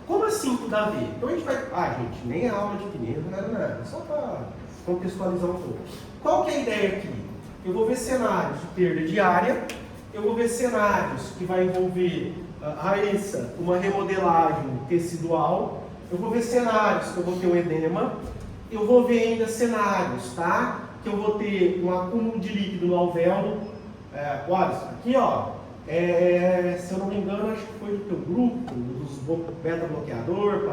Como assim tudo a ver? Então a gente vai... gente, nem a aula de pneu, nada, só para contextualizar um pouco. Qual que é a ideia aqui? Eu vou ver cenários de perda de área, eu vou ver cenários que vai envolver, Raíssa, uma remodelagem tecidual, eu vou ver cenários que eu vou ter um edema, eu vou ver ainda cenários, tá? Que eu vou ter um acúmulo de líquido no alvéolo. Olha, aqui ó, se eu não me engano, acho que foi do teu grupo, dos beta-bloqueador,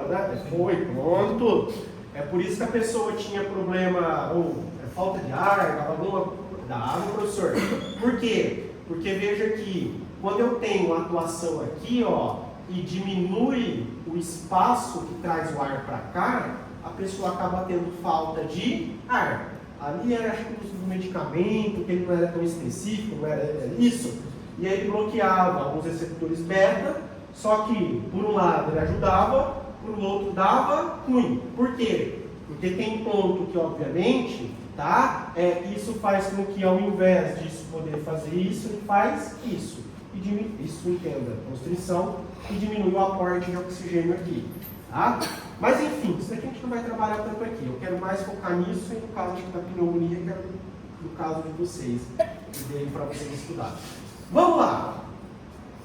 foi, pronto. É por isso que a pessoa tinha problema, ou falta de ar, dava, professor. Por quê? Porque veja que quando eu tenho uma atuação aqui, ó, e diminui o espaço que traz o ar para cá, a pessoa acaba tendo falta de ar. Ali era, acho que o uso do medicamento, que ele não era tão específico, não era isso. E aí ele bloqueava alguns receptores beta, só que por um lado ele ajudava, por outro dava ruim. Por quê? Porque tem ponto que, obviamente, tá? Isso faz com que, ao invés disso poder fazer isso, ele faz isso. E diminui, isso entenda, constrição, e diminui o aporte de oxigênio aqui. Tá? Mas enfim, isso aqui a gente não vai trabalhar tanto aqui. Eu quero mais focar nisso e no caso da pneumonia, que é no caso de vocês, que veio para vocês estudarem. Vamos lá!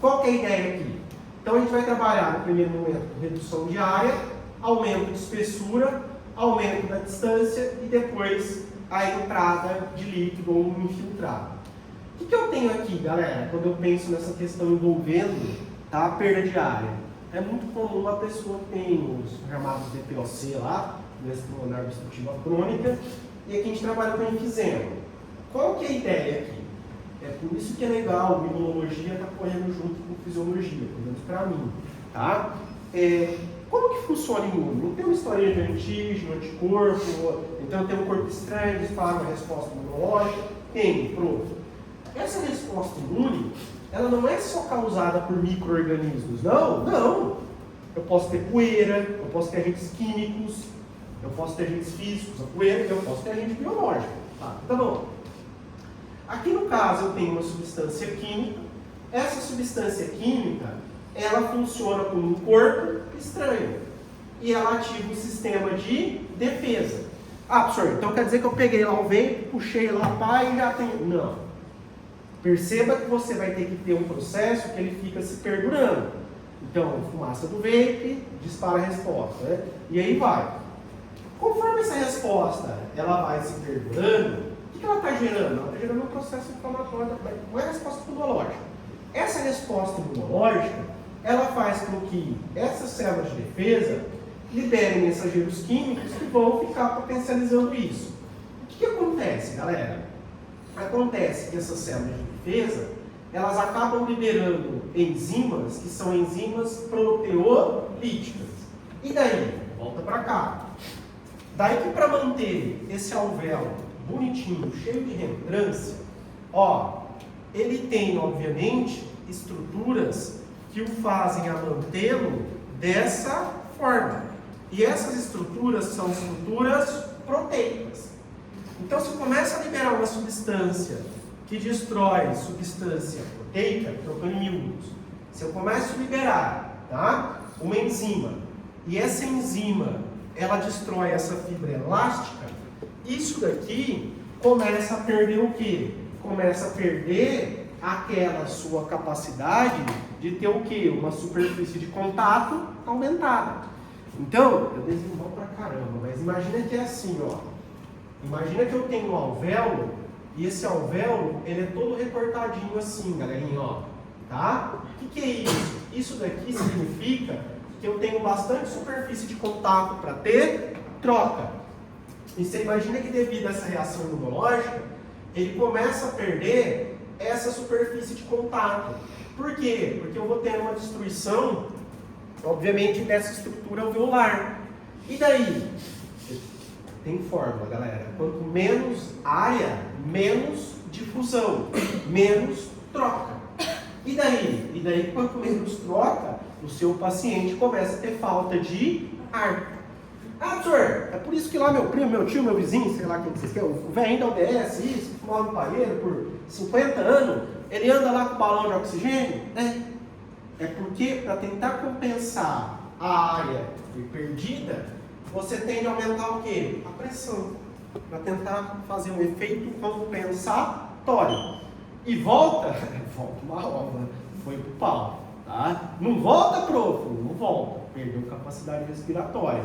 Qual que é a ideia aqui? Então a gente vai trabalhar no primeiro momento com redução de área, aumento de espessura, aumento da distância e depois a entrada de líquido ou um infiltrado. O que eu tenho aqui, galera, quando eu penso nessa questão envolvendo, tá, a perda de área? É muito comum a pessoa que tem os chamados DPOC lá, doença pulmonar obstrutiva crônica, e aqui a gente trabalha com enfisema. Qual que é a ideia aqui? É por isso que é legal, a imunologia está correndo junto com fisiologia, pelo menos para mim. Tá? Como que funciona imune? Não tem uma historinha de antígeno, anticorpo, então tem um corpo estranho, dispara uma resposta imunológica. Tem, pronto. Essa resposta imune, ela não é só causada por micro-organismos, não. Eu posso ter poeira, eu posso ter agentes químicos, eu posso ter agentes físicos, a poeira, eu posso ter agente biológico. Tá bom. Aqui no caso eu tenho uma substância química. Essa substância química, ela funciona como um corpo estranho. E ela ativa o sistema de defesa. Professor, então quer dizer que eu peguei lá o vape, puxei lá, pá, e já tenho... Não. Perceba que você vai ter que ter um processo que ele fica se perdurando. Então, fumaça do vape, dispara a resposta, né? E aí vai. Conforme essa resposta ela vai se perdurando, o que ela está gerando? Ela está gerando um processo inflamatório, não é resposta imunológica. Essa resposta imunológica, ela faz com que essas células de defesa liberem mensageiros químicos que vão ficar potencializando isso. O que acontece, galera? Acontece que essas células de defesa, elas acabam liberando enzimas, que são enzimas proteolíticas. E daí? Volta para cá. Daí que para manter esse alvéolo bonitinho, cheio de reentrância, ele tem, obviamente, estruturas que o fazem a mantê-lo dessa forma. E essas estruturas são estruturas proteicas. Então, se começa a liberar uma substância que destrói substância proteica, trocando em miúdos, se eu começo a liberar, tá, uma enzima, e essa enzima, ela destrói essa fibra elástica, isso daqui começa a perder o quê? Começa a perder aquela sua capacidade de ter o quê? Uma superfície de contato aumentada. Então, eu desenho mal pra caramba, mas imagina que é assim, Imagina que eu tenho um alvéolo, e esse alvéolo, ele é todo recortadinho assim, galerinha, tá? O que é isso? Isso daqui significa que eu tenho bastante superfície de contato para ter troca. E você imagina que devido a essa reação imunológica, ele começa a perder essa superfície de contato. Por quê? Porque eu vou ter uma destruição, obviamente, dessa estrutura alveolar. E daí? Tem fórmula, galera. Quanto menos área, menos difusão, menos troca. E daí? E daí, quanto menos troca, o seu paciente começa a ter falta de ar. Professor, é por isso que lá meu primo, meu tio, meu vizinho, sei lá quem que vocês querem, o velhinho da UBS, isso, que fumava no paeiro por 50 anos, ele anda lá com balão de oxigênio, né? É porque, para tentar compensar a área perdida, você tende a aumentar o quê? A pressão. Para tentar fazer um efeito compensatório. E volta uma obra, foi pro pau, tá? Não volta, prof, não volta, perdeu capacidade respiratória.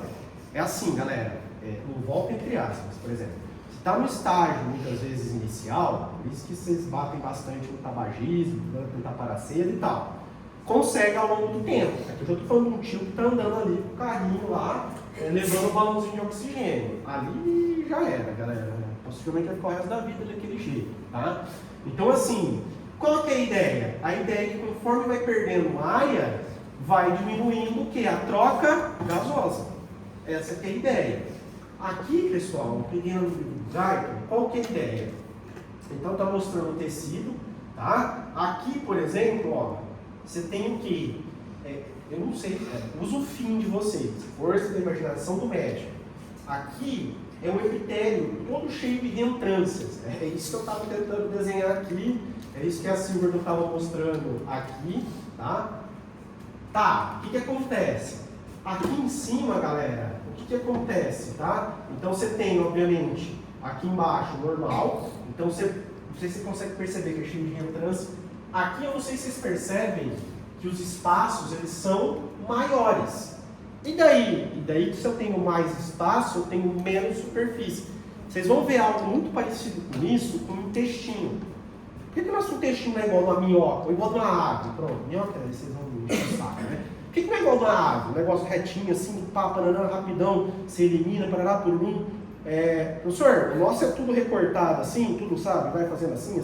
É assim, galera, não volta entre aspas, por exemplo. Se está no estágio, muitas vezes, inicial, por isso que vocês batem bastante no tabagismo, tentar paraceiro e tal. Consegue ao longo do tempo. Aqui eu estou falando de um tio que está andando ali com o carrinho lá, levando um balãozinho de oxigênio. Ali já era, galera. Possivelmente vai ficar o resto da vida daquele jeito, tá? Então, assim, qual que é a ideia? A ideia é que conforme vai perdendo área, vai diminuindo o quê? A troca gasosa. Essa que é a ideia. Aqui, pessoal, pegando o livro do Guyton, qual que é a ideia? Então, está mostrando o tecido, tá? Aqui, por exemplo, você tem o quê? Eu não sei, usa o fim de vocês, força da imaginação do médico. Aqui é um epitélio todo cheio de reentrâncias. É isso que eu estava tentando desenhar aqui, é isso que a Silvia estava mostrando aqui, tá? Tá, o que acontece? Aqui em cima, galera, o que acontece, tá? Então você tem, obviamente, aqui embaixo normal, então você, não sei se você consegue perceber que é cheio de reentrância. Aqui eu não sei se vocês percebem que os espaços, eles são maiores. E daí? E daí que se eu tenho mais espaço, eu tenho menos superfície. Vocês vão ver algo muito parecido com isso, com o intestino. Por que o nosso intestino não é igual a uma minhoca, ou igual a uma ave? Pronto, minhoca, vocês vão pensar, né? Por que não é igual a uma ave? Um negócio retinho assim, pá, paraná, rapidão, você elimina, parará, por um. Professor, o nosso é tudo recortado assim, tudo, sabe? Vai fazendo assim.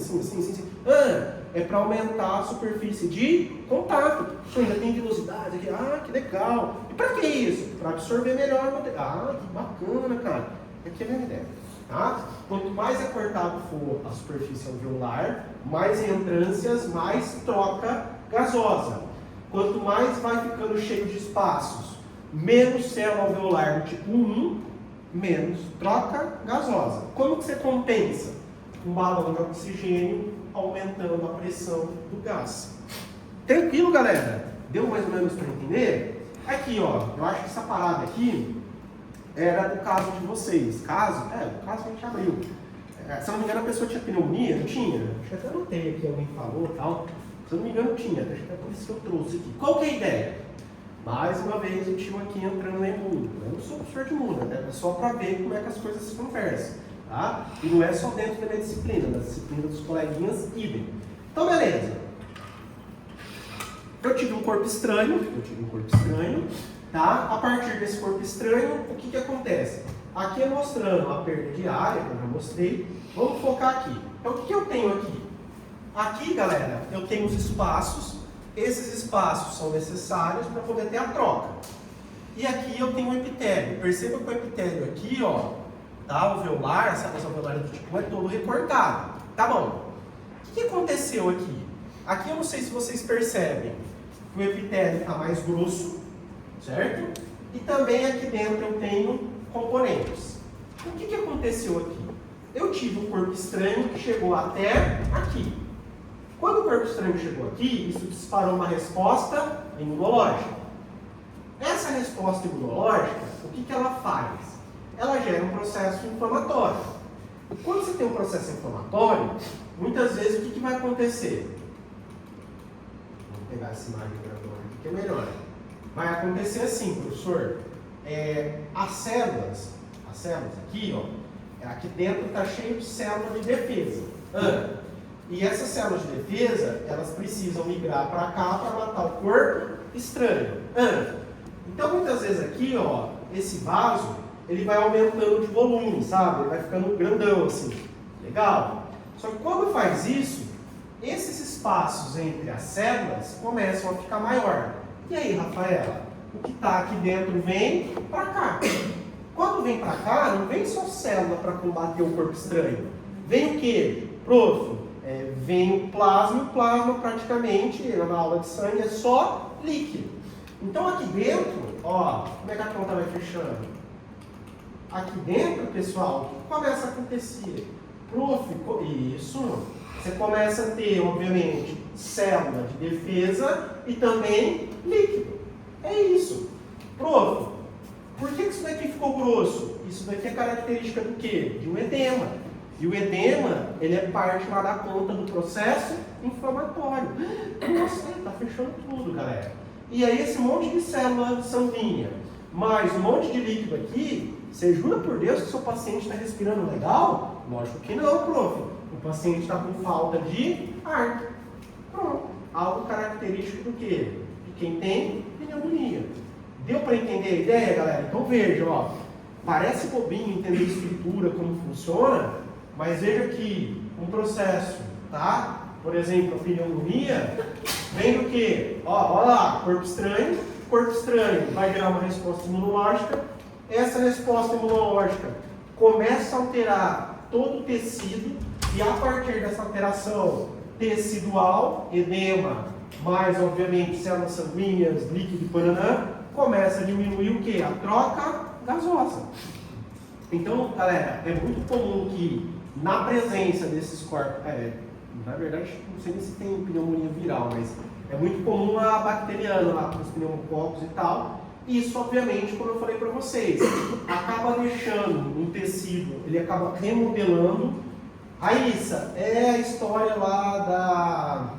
é para aumentar a superfície de contato. Isso ainda tem vilosidade aqui. Ah, que legal. E para que isso? Para absorver melhor o material. Ah, que bacana, cara. Aqui é a minha ideia. Tá? Quanto mais acortado for a superfície alveolar, mais entrâncias, mais troca gasosa. Quanto mais vai ficando cheio de espaços, menos célula alveolar do tipo 1, menos troca gasosa. Como que você compensa? Um balão de oxigênio aumentando a pressão do gás. Tranquilo, galera? Deu mais ou menos para entender? Aqui, ó, eu acho que essa parada aqui era do caso de vocês. O caso a gente abriu. Se eu não me engano, a pessoa tinha pneumonia, não tinha? Acho que até anotei aqui, alguém falou e tal. Se eu não me engano, tinha. Acho que é por isso que eu trouxe aqui. Qual que é a ideia? Mais uma vez, o tio aqui entrando em mundo. Eu não sou professor de mundo, é só para ver como é que as coisas se conversam. Tá? E não é só dentro da minha disciplina, da disciplina dos coleguinhas, idem. Então, beleza. Eu tive um corpo estranho, tá? A partir desse corpo estranho, o que acontece? Aqui é mostrando a perda de área, que eu já mostrei. Vamos focar aqui. Então, o que eu tenho aqui? Aqui, galera, eu tenho os espaços. Esses espaços são necessários para poder ter a troca. E aqui eu tenho o epitélio. Perceba que o epitélio aqui, ó, tá? Alveolar, essa coisa alveolar do tipo 1 é todo recortado. Tá bom. O que aconteceu aqui? Aqui eu não sei se vocês percebem que o epitélio está mais grosso, certo? E também aqui dentro eu tenho componentes. O que aconteceu aqui? Eu tive um corpo estranho que chegou até aqui. Quando o corpo estranho chegou aqui, isso disparou uma resposta imunológica. Essa resposta imunológica, o que ela faz? Ela gera um processo inflamatório. E quando você tem um processo inflamatório, muitas vezes o que vai acontecer? Vou pegar essa imagem grandona aqui que é melhor. Vai acontecer assim, professor. As células aqui, ó, aqui dentro está cheio de células de defesa. E essas células de defesa, elas precisam migrar para cá para matar o corpo estranho. Então, muitas vezes aqui, ó, esse vaso, ele vai aumentando de volume, sabe? Ele vai ficando grandão assim. Legal? Só que quando faz isso, esses espaços entre as células começam a ficar maior. E aí, Rafaela? O que está aqui dentro vem para cá. Quando vem para cá, não vem só célula para combater o corpo estranho. Vem o quê? Prof, vem o plasma praticamente, na aula de sangue, é só líquido. Então aqui dentro, ó, como é que a conta vai fechando? Aqui dentro, pessoal, o que começa a acontecer? Prof, isso, você começa a ter, obviamente, célula de defesa e também líquido. É isso. Prof, por que isso daqui ficou grosso? Isso daqui é característica do quê? De um edema. E o edema, ele é parte lá da conta do processo inflamatório. Nossa, tá fechando tudo, galera. E aí esse monte de célula sanguínea, mais um monte de líquido aqui, você jura por Deus que o seu paciente está respirando legal? Lógico que não, prof. O paciente está com falta de ar. Pronto. Algo característico do quê? De quem tem pneumonia. Deu para entender a ideia, galera? Então veja, ó. Parece bobinho entender a estrutura, como funciona, mas veja que um processo, tá? Por exemplo, a pneumonia, vem do quê? Ó, olha lá, corpo estranho vai gerar uma resposta imunológica. Essa resposta imunológica começa a alterar todo o tecido e a partir dessa alteração tecidual, edema, mais obviamente células sanguíneas, líquido e paranã, começa a diminuir o quê? A troca gasosa. Então, galera, é muito comum que na presença desses corpos, na verdade, não sei nem se tem pneumonia viral, mas é muito comum a bacteriana lá com os pneumococos e tal. Isso, obviamente, como eu falei para vocês, acaba deixando um tecido, ele acaba remodelando. Raíssa, é a história lá da,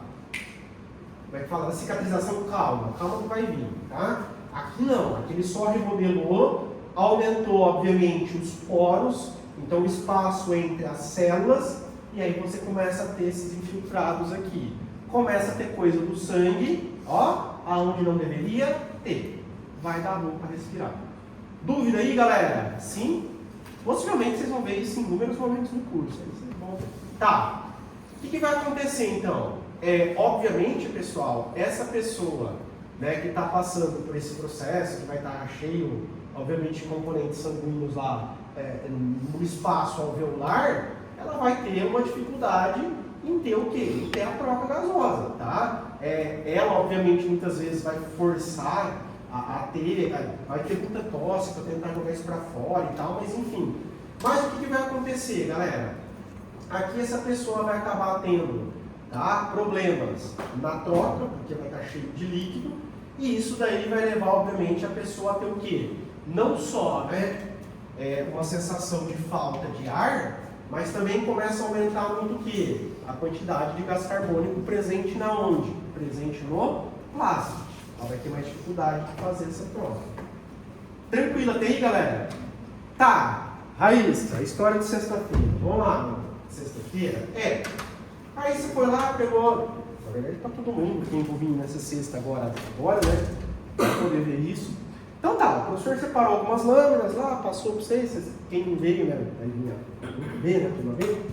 como é que fala, da cicatrização. Calma que vai vir, tá? Aqui não, aqui ele só remodelou, aumentou, obviamente, os poros, então o espaço entre as células, e aí você começa a ter esses infiltrados aqui. Começa a ter coisa do sangue, ó, aonde não deveria ter. Vai dar bom para respirar. Dúvida aí, galera? Sim? Possivelmente vocês vão ver isso em inúmeros momentos do curso. Aí vocês vão... Tá. O que vai acontecer então? obviamente, pessoal, essa pessoa, né, que está passando por esse processo, que vai estar cheio, obviamente, de componentes sanguíneos lá no espaço alveolar, ela vai ter uma dificuldade em ter o quê? Em ter a troca gasosa, tá? Ela, obviamente, muitas vezes vai forçar vai ter muita tosse para tentar jogar isso para fora e tal, mas enfim. Mas o que vai acontecer, galera? Aqui essa pessoa vai acabar tendo, tá, problemas na troca, porque vai estar cheio de líquido, e isso daí vai levar, obviamente, a pessoa a ter o quê? Não só, né, uma sensação de falta de ar, mas também começa a aumentar muito o quê? A quantidade de gás carbônico presente na onde? Presente no plasma. Ela vai ter mais dificuldade de fazer essa troca. Tranquilo até aí, galera? Tá, Raíssa, a história de sexta-feira. Vamos lá, mano. Sexta-feira? Aí você foi lá, pegou. Na verdade, tá todo mundo que envolvido nessa sexta agora, né? Pra poder ver isso. Então tá, o professor separou algumas lâminas lá, passou para vocês, quem não veio, né? Ver, né? Turma veio.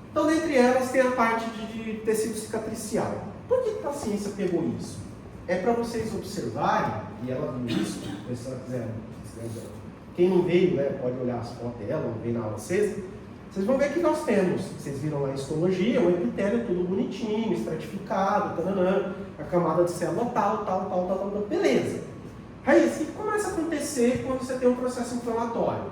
Então, dentre elas, tem a parte de tecido cicatricial. Por que a ciência pegou isso? É para vocês observarem, e ela viu isso, se ela quiser, quem não veio, né, pode olhar as fotos dela, não veio na aula sexta, vocês vão ver que nós temos, vocês viram lá em histologia, o epitélio tudo bonitinho, estratificado, tananã, a camada de célula tal, beleza. Aí, o que começa a acontecer quando você tem um processo inflamatório?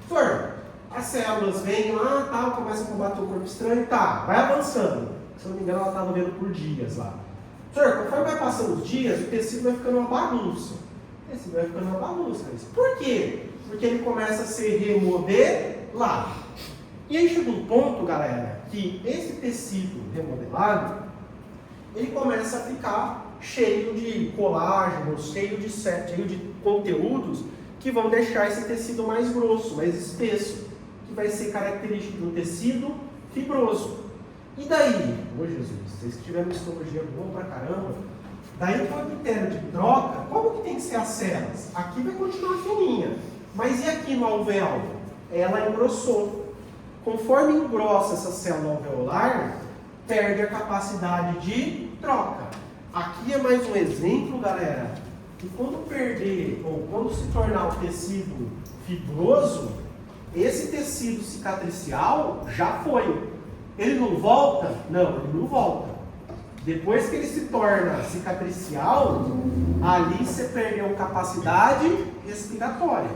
Doutor, as células vêm lá, tal, começam a combater o corpo estranho, tá, vai avançando. Se eu não me engano, ela estava vendo por dias lá. Doutor, conforme vai passando os dias, o tecido vai ficando uma bagunça. Por quê? Porque ele começa a ser remodelado. E aí chega um ponto, galera, que esse tecido remodelado, ele começa a ficar cheio de colágeno, cheio de conteúdos que vão deixar esse tecido mais grosso, mais espesso, que vai ser característico do tecido fibroso. E daí, Jesus, vocês que tiveram histologia boa pra caramba, daí com o epitélio de troca, como que tem que ser as células? Aqui vai continuar fininha, mas e aqui no alvéolo? Ela engrossou. Conforme engrossa essa célula alveolar, perde a capacidade de troca. Aqui é mais um exemplo, galera, que quando perder, ou quando se tornar o tecido fibroso, esse tecido cicatricial já foi. Ele não volta? Não, ele não volta. Depois que ele se torna cicatricial, ali você perdeu capacidade respiratória.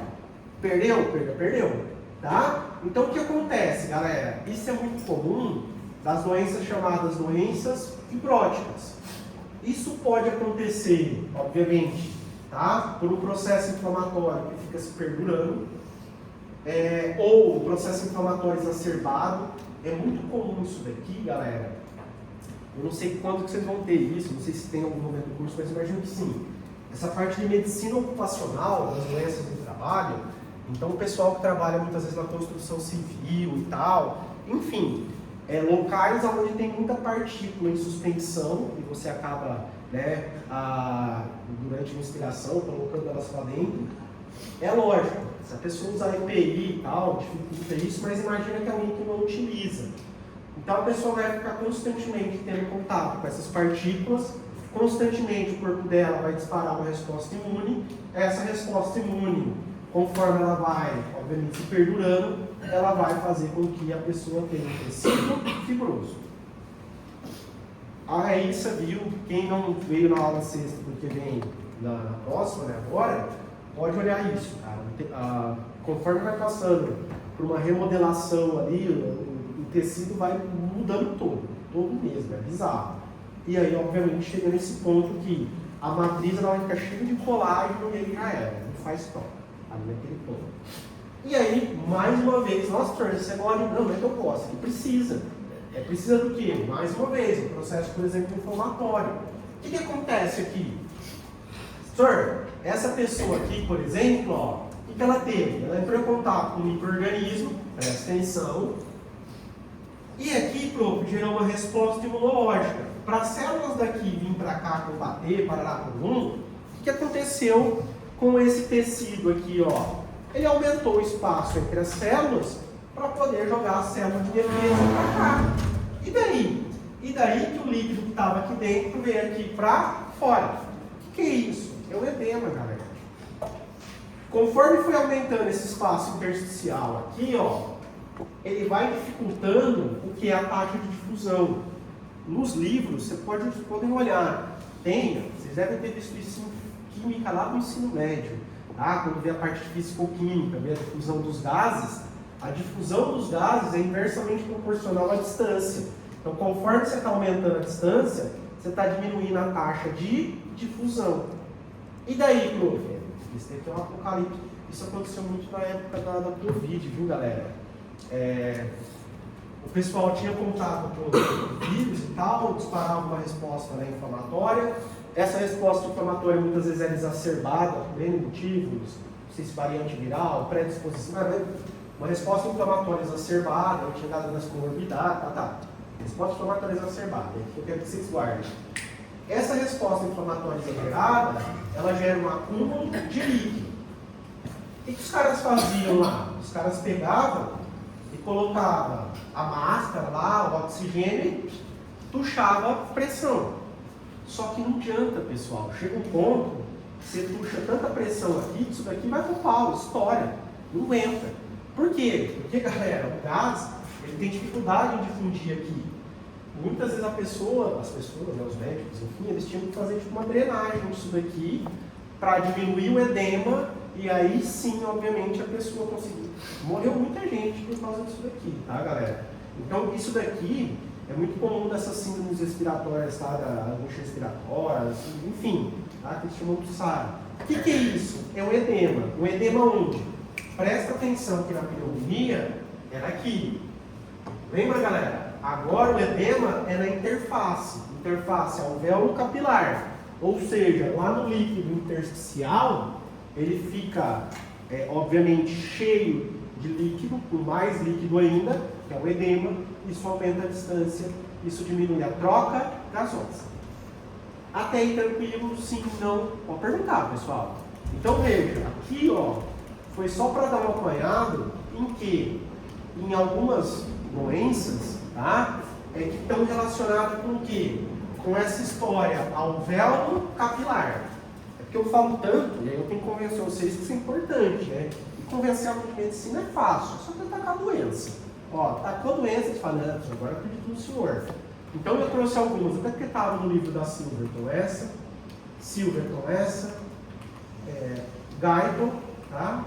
Perdeu. Tá? Então o que acontece, galera? Isso é muito comum das doenças chamadas doenças fibróticas. Isso pode acontecer, obviamente, tá? Por um processo inflamatório que fica se perdurando, ou um processo inflamatório exacerbado. É muito comum isso daqui, galera. Eu não sei quando que vocês vão ter isso, não sei se tem algum momento do curso, mas imagino que sim. Essa parte de medicina ocupacional, das doenças do trabalho, então o pessoal que trabalha muitas vezes na construção civil e tal, enfim, locais onde tem muita partícula em suspensão e você acaba, né, durante a inspiração, colocando elas lá dentro. É lógico, se a pessoa usar EPI e tal, dificulta isso, mas imagina que é alguém que não utiliza. Então a pessoa vai ficar constantemente tendo contato com essas partículas, constantemente o corpo dela vai disparar uma resposta imune, essa resposta imune, conforme ela vai, obviamente, se perdurando, ela vai fazer com que a pessoa tenha um tecido fibroso. A Raíssa viu, quem não veio na aula sexta porque vem na próxima, né, agora, pode olhar isso, cara. Conforme vai passando por uma remodelação ali, o tecido vai mudando todo mesmo, é bizarro. E aí, obviamente, chega nesse ponto que a matriz ela vai ficar cheia de colágeno e aí já era, não faz toque, ali naquele ponto. E aí, mais uma vez, nossa, você mora, não é que eu posso, ele precisa. Precisa do quê? Mais uma vez, o processo, por exemplo, inflamatório. O que acontece aqui? Senhor, essa pessoa aqui, por exemplo, ó, o que ela teve? Ela entrou em contato com o micro-organismo, presta atenção, e aqui, gerou uma resposta imunológica. Para as células daqui vir para cá combater, parar com o que aconteceu com esse tecido aqui, ó? Ele aumentou o espaço entre as células para poder jogar a célula de defesa para cá. E daí? e daí que o líquido que estava aqui dentro veio aqui para fora. O que é isso? É o edema, galera. Conforme foi aumentando esse espaço intersticial aqui, ó, ele vai dificultando o que é a taxa de difusão. Nos livros, vocês podem olhar, vocês devem ter visto isso em química lá no ensino médio, tá? Quando vê a parte de fisicoquímica, vê a difusão dos gases, a difusão dos gases é inversamente proporcional à distância. Então, conforme você está aumentando a distância, você está diminuindo a taxa de difusão. E daí, prof? Isso aqui é um apocalipse. Isso aconteceu muito na época da Covid, viu, galera? O pessoal tinha contato com o vírus e tal, disparava uma resposta, né, inflamatória. Essa resposta inflamatória muitas vezes era exacerbada por N motivos, não sei se variante viral, predisposição, uma resposta inflamatória exacerbada, eu tinha dado nas comorbidades, resposta inflamatória exacerbada, é que eu quero que vocês guardem. Essa resposta inflamatória exagerada, ela gera um acúmulo de líquido. O que os caras faziam lá? Os caras pegavam e colocavam a máscara lá, o oxigênio, e tuchava pressão. Só que não adianta, pessoal. Chega um ponto, você tucha tanta pressão aqui, que isso daqui vai pro pau, estoura, não entra. Por quê? Porque, galera, o gás, ele tem dificuldade em difundir aqui. Muitas vezes as pessoas, né, os médicos, enfim, eles tinham que fazer tipo uma drenagem disso daqui para diminuir o edema e aí sim, obviamente, a pessoa conseguiu. Morreu muita gente por causa disso daqui, tá, galera? Então, isso daqui é muito comum dessas síndromes respiratórias, tá, da angústia respiratória, enfim, tá, que eles chamam de SARA. O que é isso? É um edema. Um edema onde? Presta atenção que na pneumonia era aqui. Lembra, galera? Agora o edema é na interface. Interface alvéolo capilar. Ou seja, lá no líquido intersticial, ele fica, obviamente, cheio de líquido, com mais líquido ainda, que é o edema. Isso aumenta a distância, isso diminui a troca gasosa. Até aí tranquilo, sim, não. Pode perguntar, pessoal. Então veja, aqui ó, foi só para dar um apanhado em que, em algumas doenças, tá, que estão relacionadas com o quê? Com essa história alvéolo capilar. É porque eu falo tanto, e aí eu tenho que convencer vocês que isso é importante, né? E convencer a medicina é fácil, só que atacar a doença. Ó, atacou a doença, você fala, não, agora eu acredito no senhor. Então eu trouxe algumas, até porque estava no livro da Silverton essa, Guyton, tá?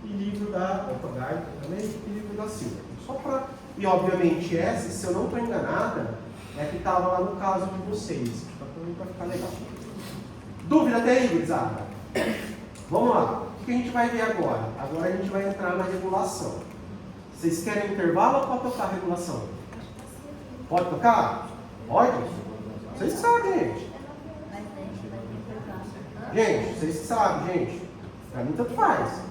E livro da Guyton também, e livro da Silverton. Só para, e obviamente essa, se eu não estou enganada, é que estava lá no caso de vocês, para ficar legal. Dúvida até aí, gurizada? Vamos lá, o que a gente vai ver agora? Agora a gente vai entrar na regulação. Vocês querem intervalo ou pode tocar a regulação? Pode tocar? Pode? Vocês que sabem, gente. Gente, vocês que sabem, gente. Pra mim tanto faz.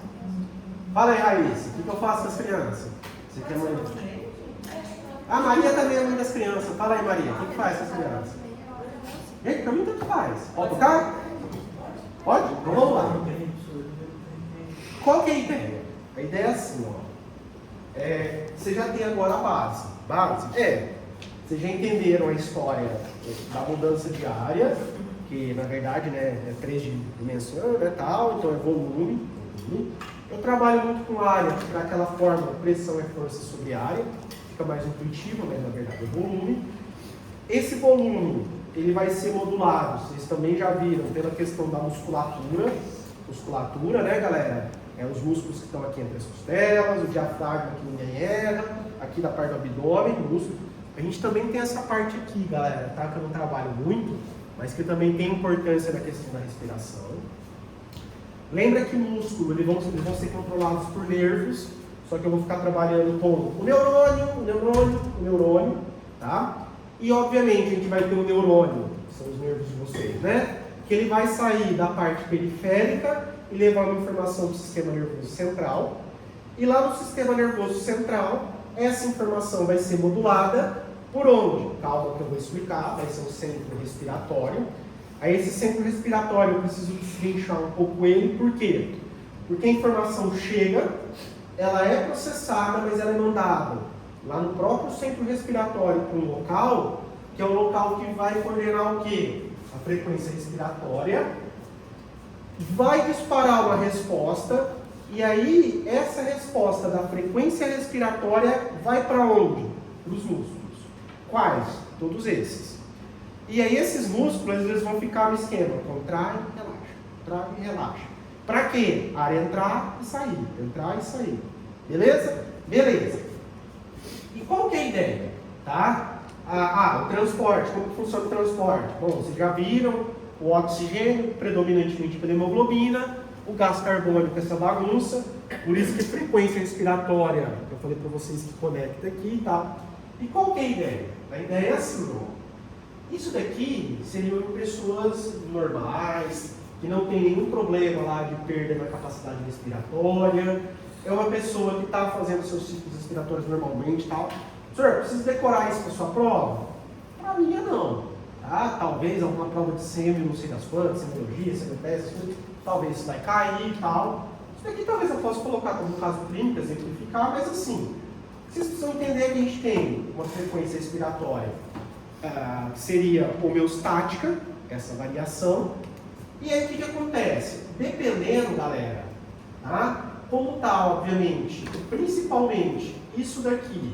Fala aí, Raíssa, o que eu faço com as crianças? Você quer mãe? A Maria também é mãe das crianças. Fala aí, Maria, o que faz com as crianças? Gente, pra mim tanto faz. Pode tocar? Pode? Então vamos lá. Qual que é a ideia? A ideia é assim, ó. Você já tem agora a base. Vocês já entenderam a história da mudança de área, que na verdade, né, é 3 dimensões, né, tal, então é volume. Eu trabalho muito com área, para aquela forma, pressão é força sobre área, fica mais intuitivo, mas na verdade é volume. Esse volume, ele vai ser modulado, vocês também já viram, pela questão da musculatura, né, galera? Os músculos que estão aqui entre as costelas, o diafragma que ninguém erra, aqui da parte do abdômen, o músculo. A gente também tem essa parte aqui, galera, tá? Que eu não trabalho muito, mas que também tem importância na questão da respiração. Lembra que músculo, eles vão ser controlados por nervos, só que eu vou ficar trabalhando com o neurônio, tá? E obviamente a gente vai ter o neurônio, que são os nervos de vocês, né? Que ele vai sair da parte periférica e levar uma informação para o sistema nervoso central. E lá no sistema nervoso central, essa informação vai ser modulada por onde? Calma que eu vou explicar, vai ser o centro respiratório. Aí esse centro respiratório eu preciso destrinchar um pouco ele, por quê? Porque a informação chega, ela é processada, mas ela é mandada lá no próprio centro respiratório para um local que é o local que vai coordenar o quê? A frequência respiratória, vai disparar uma resposta, e aí essa resposta da frequência respiratória vai para onde? Para os músculos. Quais? Todos esses. E aí esses músculos eles vão ficar no esquema, contrai e relaxa, contrai e relaxa. Para quê? Ar entrar e sair, entrar e sair. Beleza? Beleza. E qual que é a ideia? Tá? O transporte, como funciona o transporte? Bom, vocês já viram o oxigênio, predominantemente pela hemoglobina, o gás carbônico, essa bagunça, por isso que frequência respiratória, eu falei para vocês que conecta aqui e tal. E qual que é a ideia? A ideia é assim, ó. Isso daqui seriam pessoas normais, que não tem nenhum problema lá de perda na capacidade respiratória, é uma pessoa que está fazendo seus ciclos respiratórios normalmente e tal. Senhor, precisa decorar isso para sua prova? Para mim não. Tá? Talvez alguma prova de semi, não sei das quantas, semiologia, semipese, talvez isso vai cair e tal. Isso daqui talvez eu possa colocar como caso clínico, exemplificar, mas assim, vocês precisam entender que a gente tem uma frequência respiratória que seria homeostática, essa variação. E aí o que acontece? Dependendo, galera, tá? Como está, obviamente, principalmente isso daqui.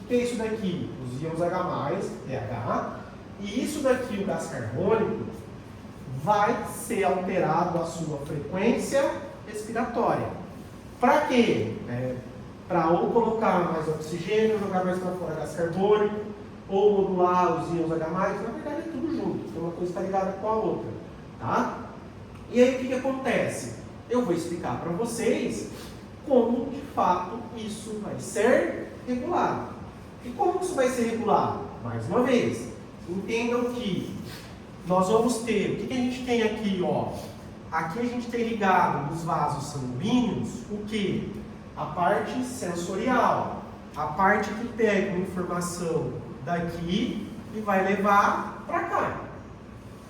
O que é isso daqui? Os íons H+, pH. E isso daqui, o gás carbônico, vai ser alterado a sua frequência respiratória. Para quê? Para ou colocar mais oxigênio, jogar mais para fora gás carbônico, ou modular os íons H+, na verdade é tudo junto, uma coisa está ligada com a outra. Tá? E aí o que acontece? Eu vou explicar para vocês como de fato isso vai ser regulado. E como isso vai ser regulado? Mais uma vez, entendam que nós vamos ter, o que a gente tem aqui, ó? Aqui a gente tem ligado nos vasos sanguíneos o que? A parte sensorial, a parte que pega uma informação daqui e vai levar para cá.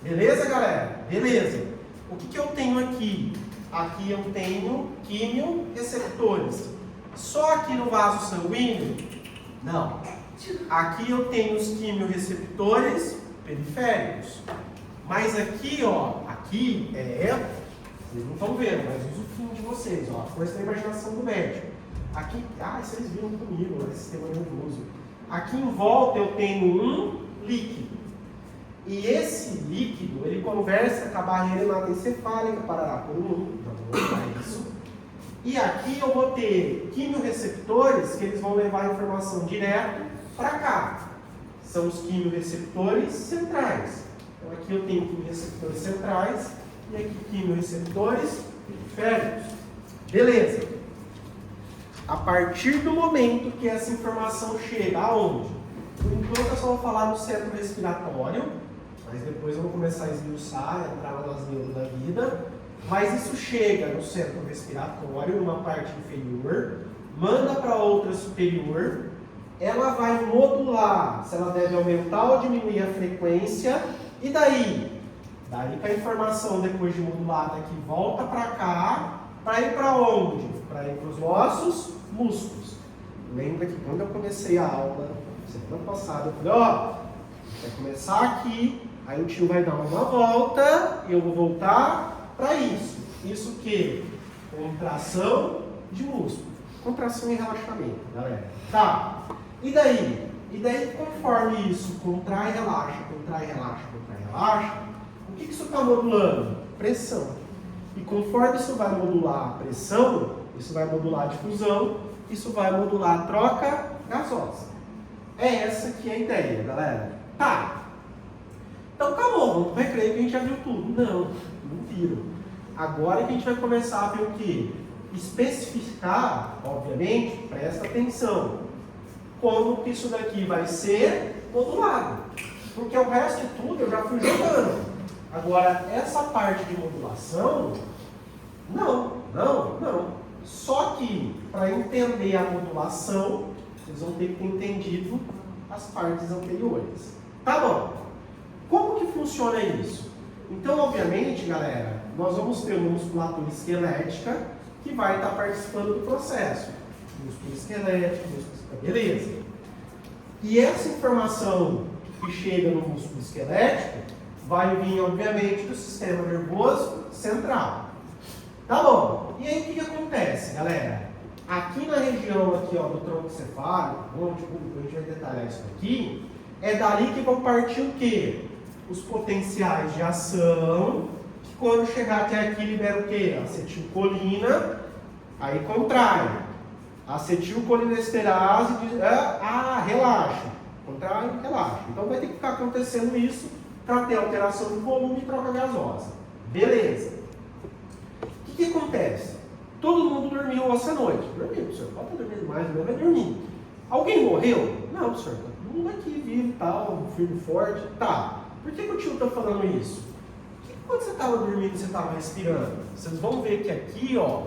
Beleza, galera? Beleza. O que eu tenho aqui? Aqui eu tenho quimioreceptores. Só aqui no vaso sanguíneo? Não. Aqui eu tenho os quimioreceptores periféricos. Mas aqui, ó, aqui vocês não estão vendo, mas uso o fim de vocês, ó, força da imaginação do médico. Aqui, vocês viram comigo, esse sistema nervoso. Aqui em volta eu tenho um líquido. E esse líquido, ele conversa com a barreira hematoencefálica, parará por isso. E aqui eu vou ter quimioreceptores que eles vão levar a informação direto para cá. São os quimioreceptores centrais. Então aqui eu tenho quimioreceptores centrais e aqui quimioreceptores periféricos. Beleza. A partir do momento que essa informação chega aonde? Por enquanto eu só vou falar no centro respiratório, mas depois eu vou começar a esmiuçar, entrar nas neuras da vida. Mas isso chega no centro respiratório, numa parte inferior, manda para outra superior, ela vai modular se ela deve aumentar ou diminuir a frequência, e daí? Daí que a informação depois de modulada aqui volta para cá, para ir para onde? Para ir para os nossos músculos. Lembra que quando eu comecei a aula, semana passada, eu falei, vai começar aqui, aí o tio vai dar uma volta, e eu vou voltar para isso. Isso o quê? Contração de músculo. Contração e relaxamento, galera. Tá. E daí? E daí, conforme isso contrai, relaxa, contrai, relaxa, contrai, relaxa, o que isso está modulando? Pressão. E conforme isso vai modular a pressão, isso vai modular a difusão, isso vai modular a troca gasosa. É essa que é a ideia, galera. Tá. Então acabou, vai crer que a gente já viu tudo. Não, não viram. Agora que a gente vai começar a ver o quê? Especificar, obviamente, presta atenção, como que isso daqui vai ser modulado. Porque o resto de tudo eu já fui jogando. Agora, essa parte de modulação, não. Só que, para entender a modulação, vocês vão ter que ter entendido as partes anteriores. Tá bom. Como que funciona isso? Então, obviamente, galera, nós vamos ter uma musculatura esquelética que vai estar participando do processo. Músculo esquelético, beleza. E essa informação que chega no músculo esquelético vai vir, obviamente, do sistema nervoso central. Tá bom. E aí o que acontece, galera? Aqui na região aqui, ó, do tronco cefálico, onde a gente vai detalhar isso aqui, é dali que vão partir o quê? Os potenciais de ação, que quando chegar até aqui libera o quê? Acetilcolina, aí contrai. Acetilcolinesterase diz, relaxa. Contrai, relaxa. Então vai ter que ficar acontecendo isso para ter alteração de volume e troca gasosa. Beleza. O que acontece? Todo mundo dormiu essa noite. Dormiu, senhor. Pode estar dormindo mais, não vai dormir. Alguém morreu? Não, senhor. Tá todo mundo aqui vivo, tal, firme, forte. Tá. Por que o tio está falando isso? Porque quando você estava dormindo, você estava respirando. Vocês vão ver que aqui, ó,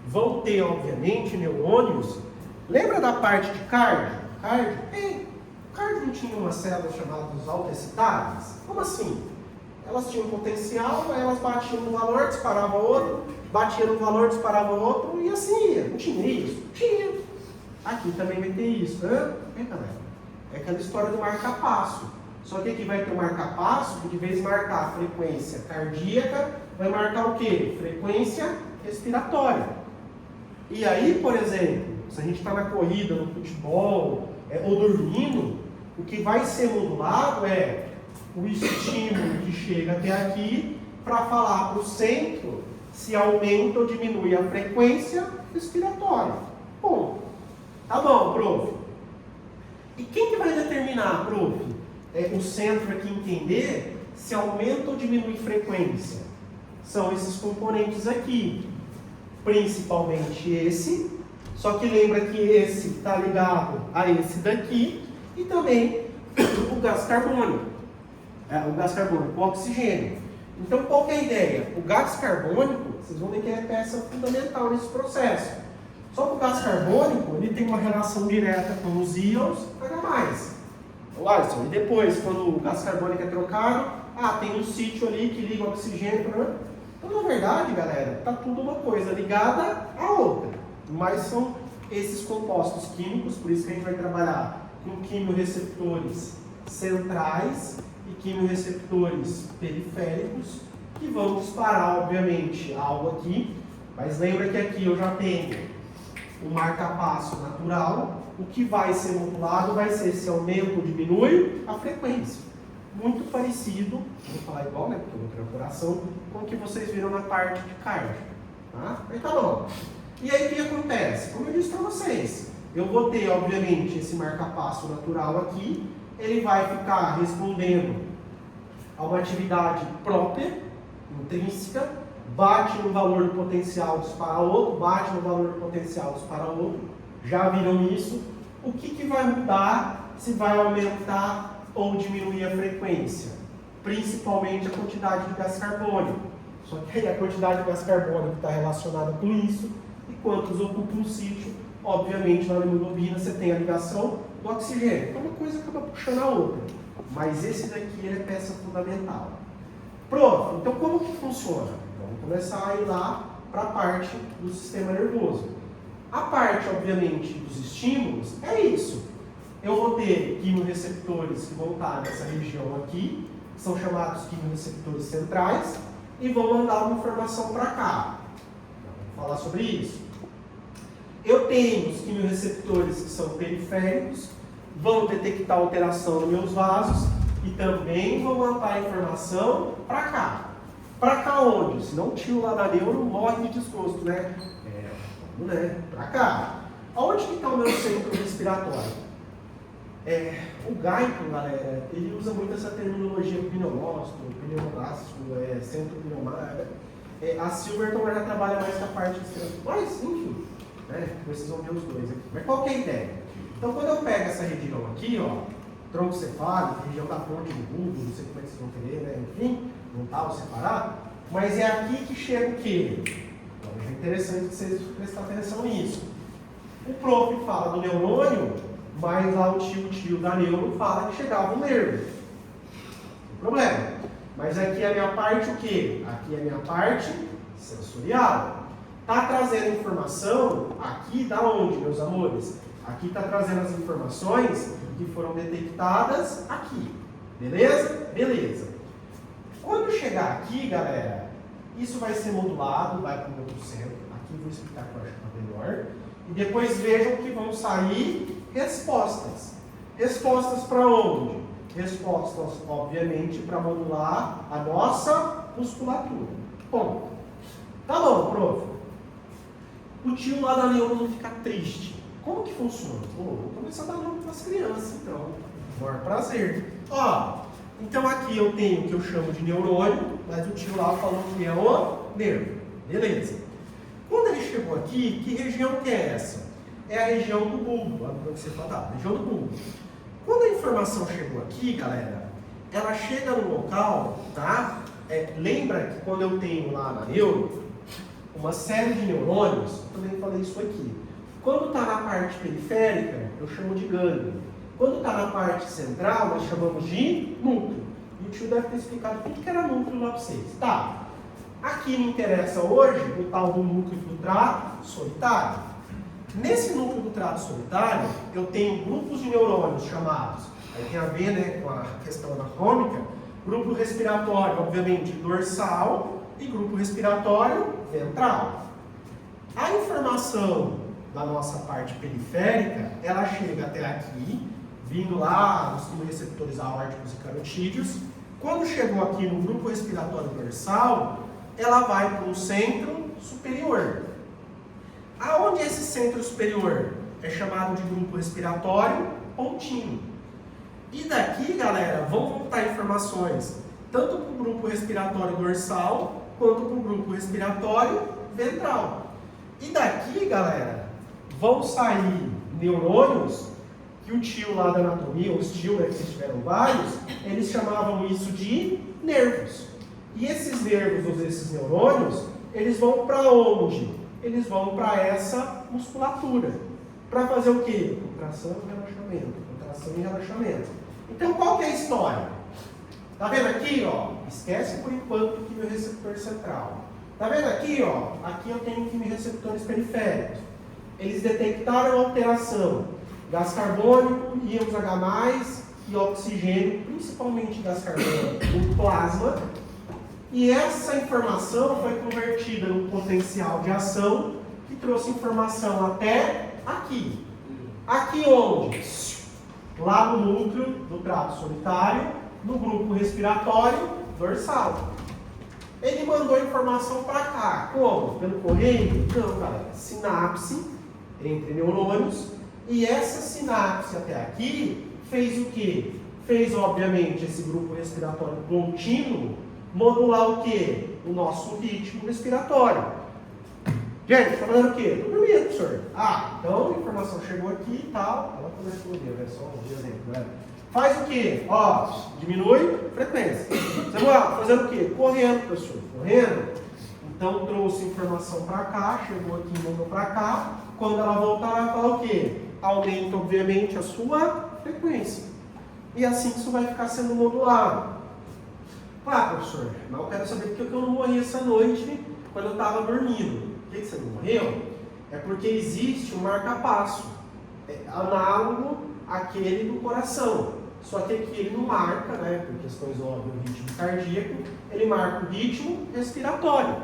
vão ter, obviamente, neurônios. Lembra da parte de cardio? O cardio não tinha uma célula chamada dos autoexcitáveis? Como assim? Elas tinham potencial, aí elas batiam no valor, disparava outro, batia no valor, disparava outro, e assim ia. Não tinha isso? Tinha. Aqui também vai ter isso. Galera? É aquela história do marca-passo. Só que aqui vai ter o marca-passo, que de vez de marcar a frequência cardíaca, vai marcar o quê? Frequência respiratória. E aí, por exemplo, se a gente está na corrida, no futebol, ou dormindo, o que vai ser modulado é o estímulo que chega até aqui para falar para o centro se aumenta ou diminui a frequência respiratória. Bom, tá bom, prof. E quem que vai determinar, prof? O centro aqui entender se aumenta ou diminui frequência. São esses componentes aqui. Principalmente esse, só que lembra que esse está ligado a esse daqui e também o gás carbônico. O gás carbônico, o oxigênio. Então, qual que é a ideia? O gás carbônico, vocês vão ver que é peça fundamental nesse processo. Só que o gás carbônico, ele tem uma relação direta com os íons H+. Alisson, e depois, quando o gás carbônico é trocado, tem um sítio ali que liga o oxigênio, né? Então, na verdade, galera, tá tudo uma coisa ligada à outra. Mas são esses compostos químicos, por isso que a gente vai trabalhar com quimioreceptores centrais e quimioreceptores periféricos, que vão disparar, obviamente, algo aqui. Mas lembra que aqui eu já tenho o marca-passo natural. O que vai ser modulado vai ser se aumenta ou diminui a frequência. Muito parecido, vou falar igual, né, porque eu vou ter o coração, com o que vocês viram na parte de cardio. Tá? Aí tá bom. E aí o que acontece? Como eu disse para vocês, eu vou ter, obviamente, esse marca-passo natural aqui, ele vai ficar respondendo a uma atividade própria, intrínseca, bate no valor do potencial, dispara outro, bate no valor do potencial, dispara outro. Já viram isso? O que vai mudar se vai aumentar ou diminuir a frequência? Principalmente a quantidade de gás carbônico. Só que aí a quantidade de gás carbônico está relacionada com isso, e quantos ocupam um sítio, obviamente na hemoglobina você tem a ligação do oxigênio. Então uma coisa acaba puxando a outra. Mas esse daqui é peça fundamental. Pronto, então como que funciona? Vamos começar a ir lá para a parte do sistema nervoso. A parte, obviamente, dos estímulos é isso. Eu vou ter quimioreceptores que vão estar nessa região aqui, que são chamados quimioreceptores centrais, e vão mandar uma informação para cá. Vamos falar sobre isso. Eu tenho os quimioreceptores que são periféricos, vão detectar alteração nos meus vasos e também vão mandar informação para cá. Para cá onde? Senão o tio lá da neuro morre de desgosto, né? Vamos, né? Para cá. Aonde que está o meu centro respiratório? O Guyton, galera, ele usa muito essa terminologia pneumóstomo, pneumogástrico, centro pneumático. A Silverton já trabalha mais com a parte respiratória. Mas, enfim, né? Vocês vão ver os dois aqui. Mas qual que é a ideia? Então, quando eu pego essa região aqui, ó, tronco cefálico, região da ponte do bulbo, não sei como é que vocês vão querer, né? Enfim, montar ou separar. Mas é aqui que chega o quê? Então, é interessante que vocês prestem atenção nisso. O prof fala do neurônio, mas lá o tio da neuro fala que chegava o nervo. Não tem problema. Mas aqui é a minha parte o quê? Aqui é a minha parte sensorial. Está trazendo informação aqui da onde, meus amores? Aqui está trazendo as informações que foram detectadas aqui. Beleza? Beleza. Quando chegar aqui, galera, isso vai ser modulado, vai para o outro centro. Aqui eu vou explicar que eu acho que é melhor. E depois vejam que vão sair respostas. Respostas para onde? Respostas, obviamente, para modular a nossa musculatura. Bom, tá bom, prof. O tio lá da neuro não fica triste. Como que funciona? Vou começar a dar nome para as crianças, então. Maior prazer. Ó, então aqui eu tenho o que eu chamo de neurônio, mas o tio lá falou que é o nervo. Beleza. Quando ele chegou aqui, que região que é essa? É a região do bulbo, a região do bulbo. Quando a informação chegou aqui, galera, ela chega no local, tá? Lembra que quando eu tenho lá na neuro, uma série de neurônios, eu também falei isso aqui. Quando está na parte periférica, eu chamo de gânglio. Quando está na parte central, nós chamamos de núcleo. E o tio deve ter explicado tudo que era núcleo lá para vocês. Tá. Aqui me interessa hoje o tal do núcleo do trato solitário. Nesse núcleo do trato solitário, eu tenho grupos de neurônios chamados, aí tem a ver, né, com a questão anatômica, grupo respiratório, obviamente, dorsal e grupo respiratório ventral. A informação da nossa parte periférica, ela chega até aqui, vindo lá nos quimioreceptores aórticos e carotídeos. Quando chegou aqui no grupo respiratório dorsal, ela vai para um centro superior. Aonde é esse centro superior? É chamado de grupo respiratório contínuo. E daqui, galera, vão voltar informações tanto para o grupo respiratório dorsal quanto para o grupo respiratório ventral. E daqui, galera, vão sair neurônios que o tio lá da anatomia, os tios, né, que vocês tiveram vários, eles chamavam isso de nervos. E esses nervos, ou esses neurônios, eles vão para onde? Eles vão para essa musculatura. Para fazer o quê? Contração e relaxamento. Contração e relaxamento. Então, qual que é a história? Tá vendo aqui, ó? Esquece por enquanto o quimioreceptor central. Tá vendo aqui, ó? Aqui eu tenho quimioreceptores periféricos. Eles detectaram alteração. Gás carbônico, íons H+, e oxigênio, principalmente gás carbônico, no plasma. E essa informação foi convertida num potencial de ação que trouxe informação até aqui. Aqui onde? Lá no núcleo do trato solitário, no grupo respiratório dorsal. Ele mandou informação para cá. Como? Pelo correio? Não, galera. Sinapse entre neurônios. E essa sinapse até aqui fez o quê? Fez, obviamente, esse grupo respiratório contínuo modular o quê? O nosso ritmo respiratório. Gente, está fazendo o quê? Estou dormindo, professor. Então a informação chegou aqui e tal. Ela começou a ler, é só um exemplo, né? Faz o quê? Ó, diminui frequência. Você vai fazendo o quê? Correndo, professor. Correndo. Então trouxe informação para cá, chegou aqui e mandou para cá. Quando ela voltar, ela vai falar o quê? Aumenta, obviamente, a sua frequência. E assim isso vai ficar sendo modulado. Professor, mas eu quero saber por que eu não morri essa noite quando eu estava dormindo. Por que você não morreu? É porque existe um marca-passo, análogo àquele do coração. Só que aqui ele não marca, né, por questões óbvias, o ritmo cardíaco, ele marca o ritmo respiratório.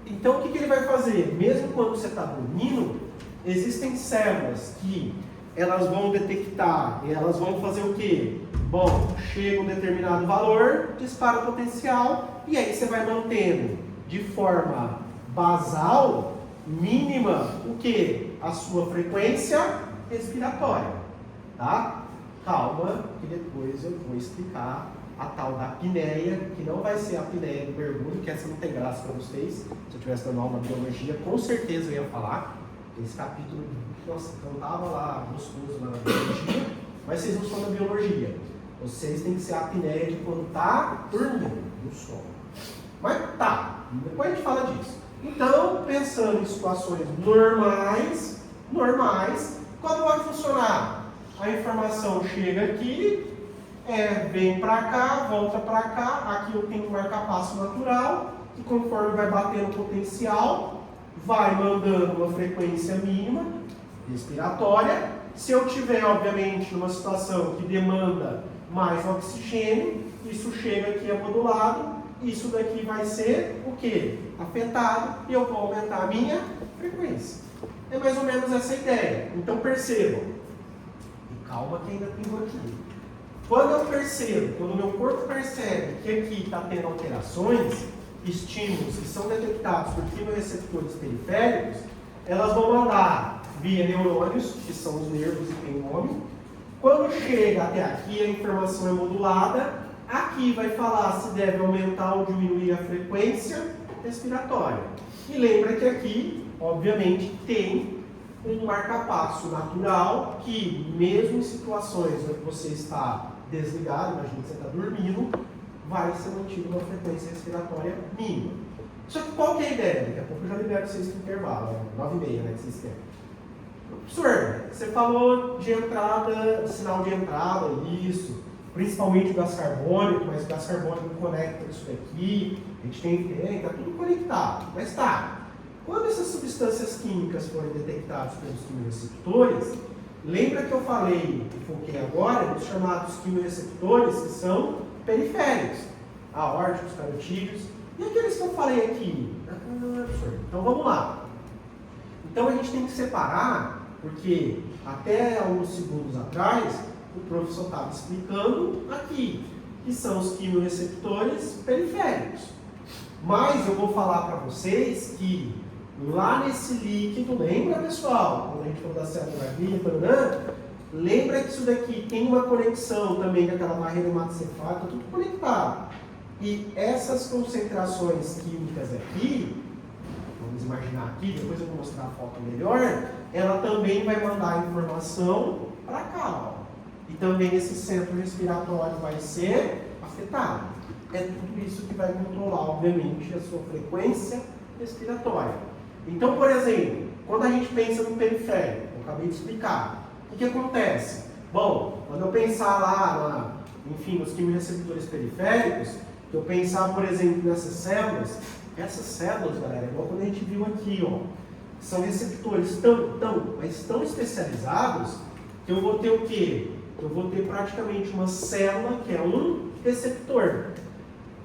Então o que ele vai fazer? Mesmo quando você está dormindo, existem células que elas vão detectar e elas vão fazer o quê? Bom, chega um determinado valor, dispara o potencial e aí você vai mantendo de forma basal, mínima, o quê? A sua frequência respiratória, tá? Calma, que depois eu vou explicar a tal da apneia, que não vai ser a apneia do mergulho, que essa não tem graça para vocês. Se eu tivesse dando aula de biologia, com certeza eu ia falar. Esse capítulo, nossa, eu estava lá gostoso na biologia, mas vocês não são da biologia. Vocês têm que ser a apneia de quando está dormindo, no sono. Mas tá, depois a gente fala disso. Então, pensando em situações normais, como vai funcionar? A informação chega aqui, vem para cá, volta para cá, aqui eu tenho um marca-passo natural, que conforme vai batendo o potencial, vai mandando uma frequência mínima respiratória. Se eu tiver, obviamente, numa situação que demanda mais oxigênio, isso chega aqui é modulado, isso daqui vai ser o quê? Afetado e eu vou aumentar a minha frequência. É mais ou menos essa ideia. Então percebam, e calma que ainda tem aqui. Quando eu percebo, quando o meu corpo percebe que aqui está tendo alterações, estímulos que são detectados por quimioreceptores periféricos, elas vão mandar via neurônios, que são os nervos e tem nome. Quando chega até aqui, a informação é modulada. Aqui vai falar se deve aumentar ou diminuir a frequência respiratória. E lembra que aqui, obviamente, tem um marcapasso natural que, mesmo em situações onde você está desligado, imagina que você está dormindo, vai ser mantido uma frequência respiratória mínima. Só que qual que é a ideia? Daqui a pouco eu já libero vocês no intervalo, 9h30, né, que vocês querem. Professor, você falou de entrada, sinal de entrada, isso, principalmente o gás carbônico, mas o gás carbônico conecta isso daqui, a gente tem, está tudo conectado. Mas tá, quando essas substâncias químicas forem detectadas pelos quimioreceptores, lembra que eu falei, foquei agora, dos chamados quimioreceptores que são periféricos, aórticos, carotídeos, e aqueles que eu falei aqui? Então vamos lá. Então a gente tem que separar, porque até alguns segundos atrás, o professor estava explicando aqui, que são os quimioreceptores periféricos. Mas eu vou falar para vocês que lá nesse líquido, lembra pessoal, quando a gente falou da célula guia, lembra que isso daqui tem uma conexão também com aquela barreira hematocefálica, tudo conectado. E essas concentrações químicas aqui, vamos imaginar aqui, depois eu vou mostrar a foto melhor, ela também vai mandar informação para cá, ó. E também esse centro respiratório vai ser afetado. É tudo isso que vai controlar, obviamente, a sua frequência respiratória. Então, por exemplo, quando a gente pensa no periférico, eu acabei de explicar, o que acontece? Bom, quando eu pensar lá, enfim, nos quimioreceptores periféricos, eu pensar, por exemplo, nessas células, galera, igual quando a gente viu aqui, ó, são receptores tão especializados que eu vou ter o quê? Eu vou ter praticamente uma célula que é um receptor.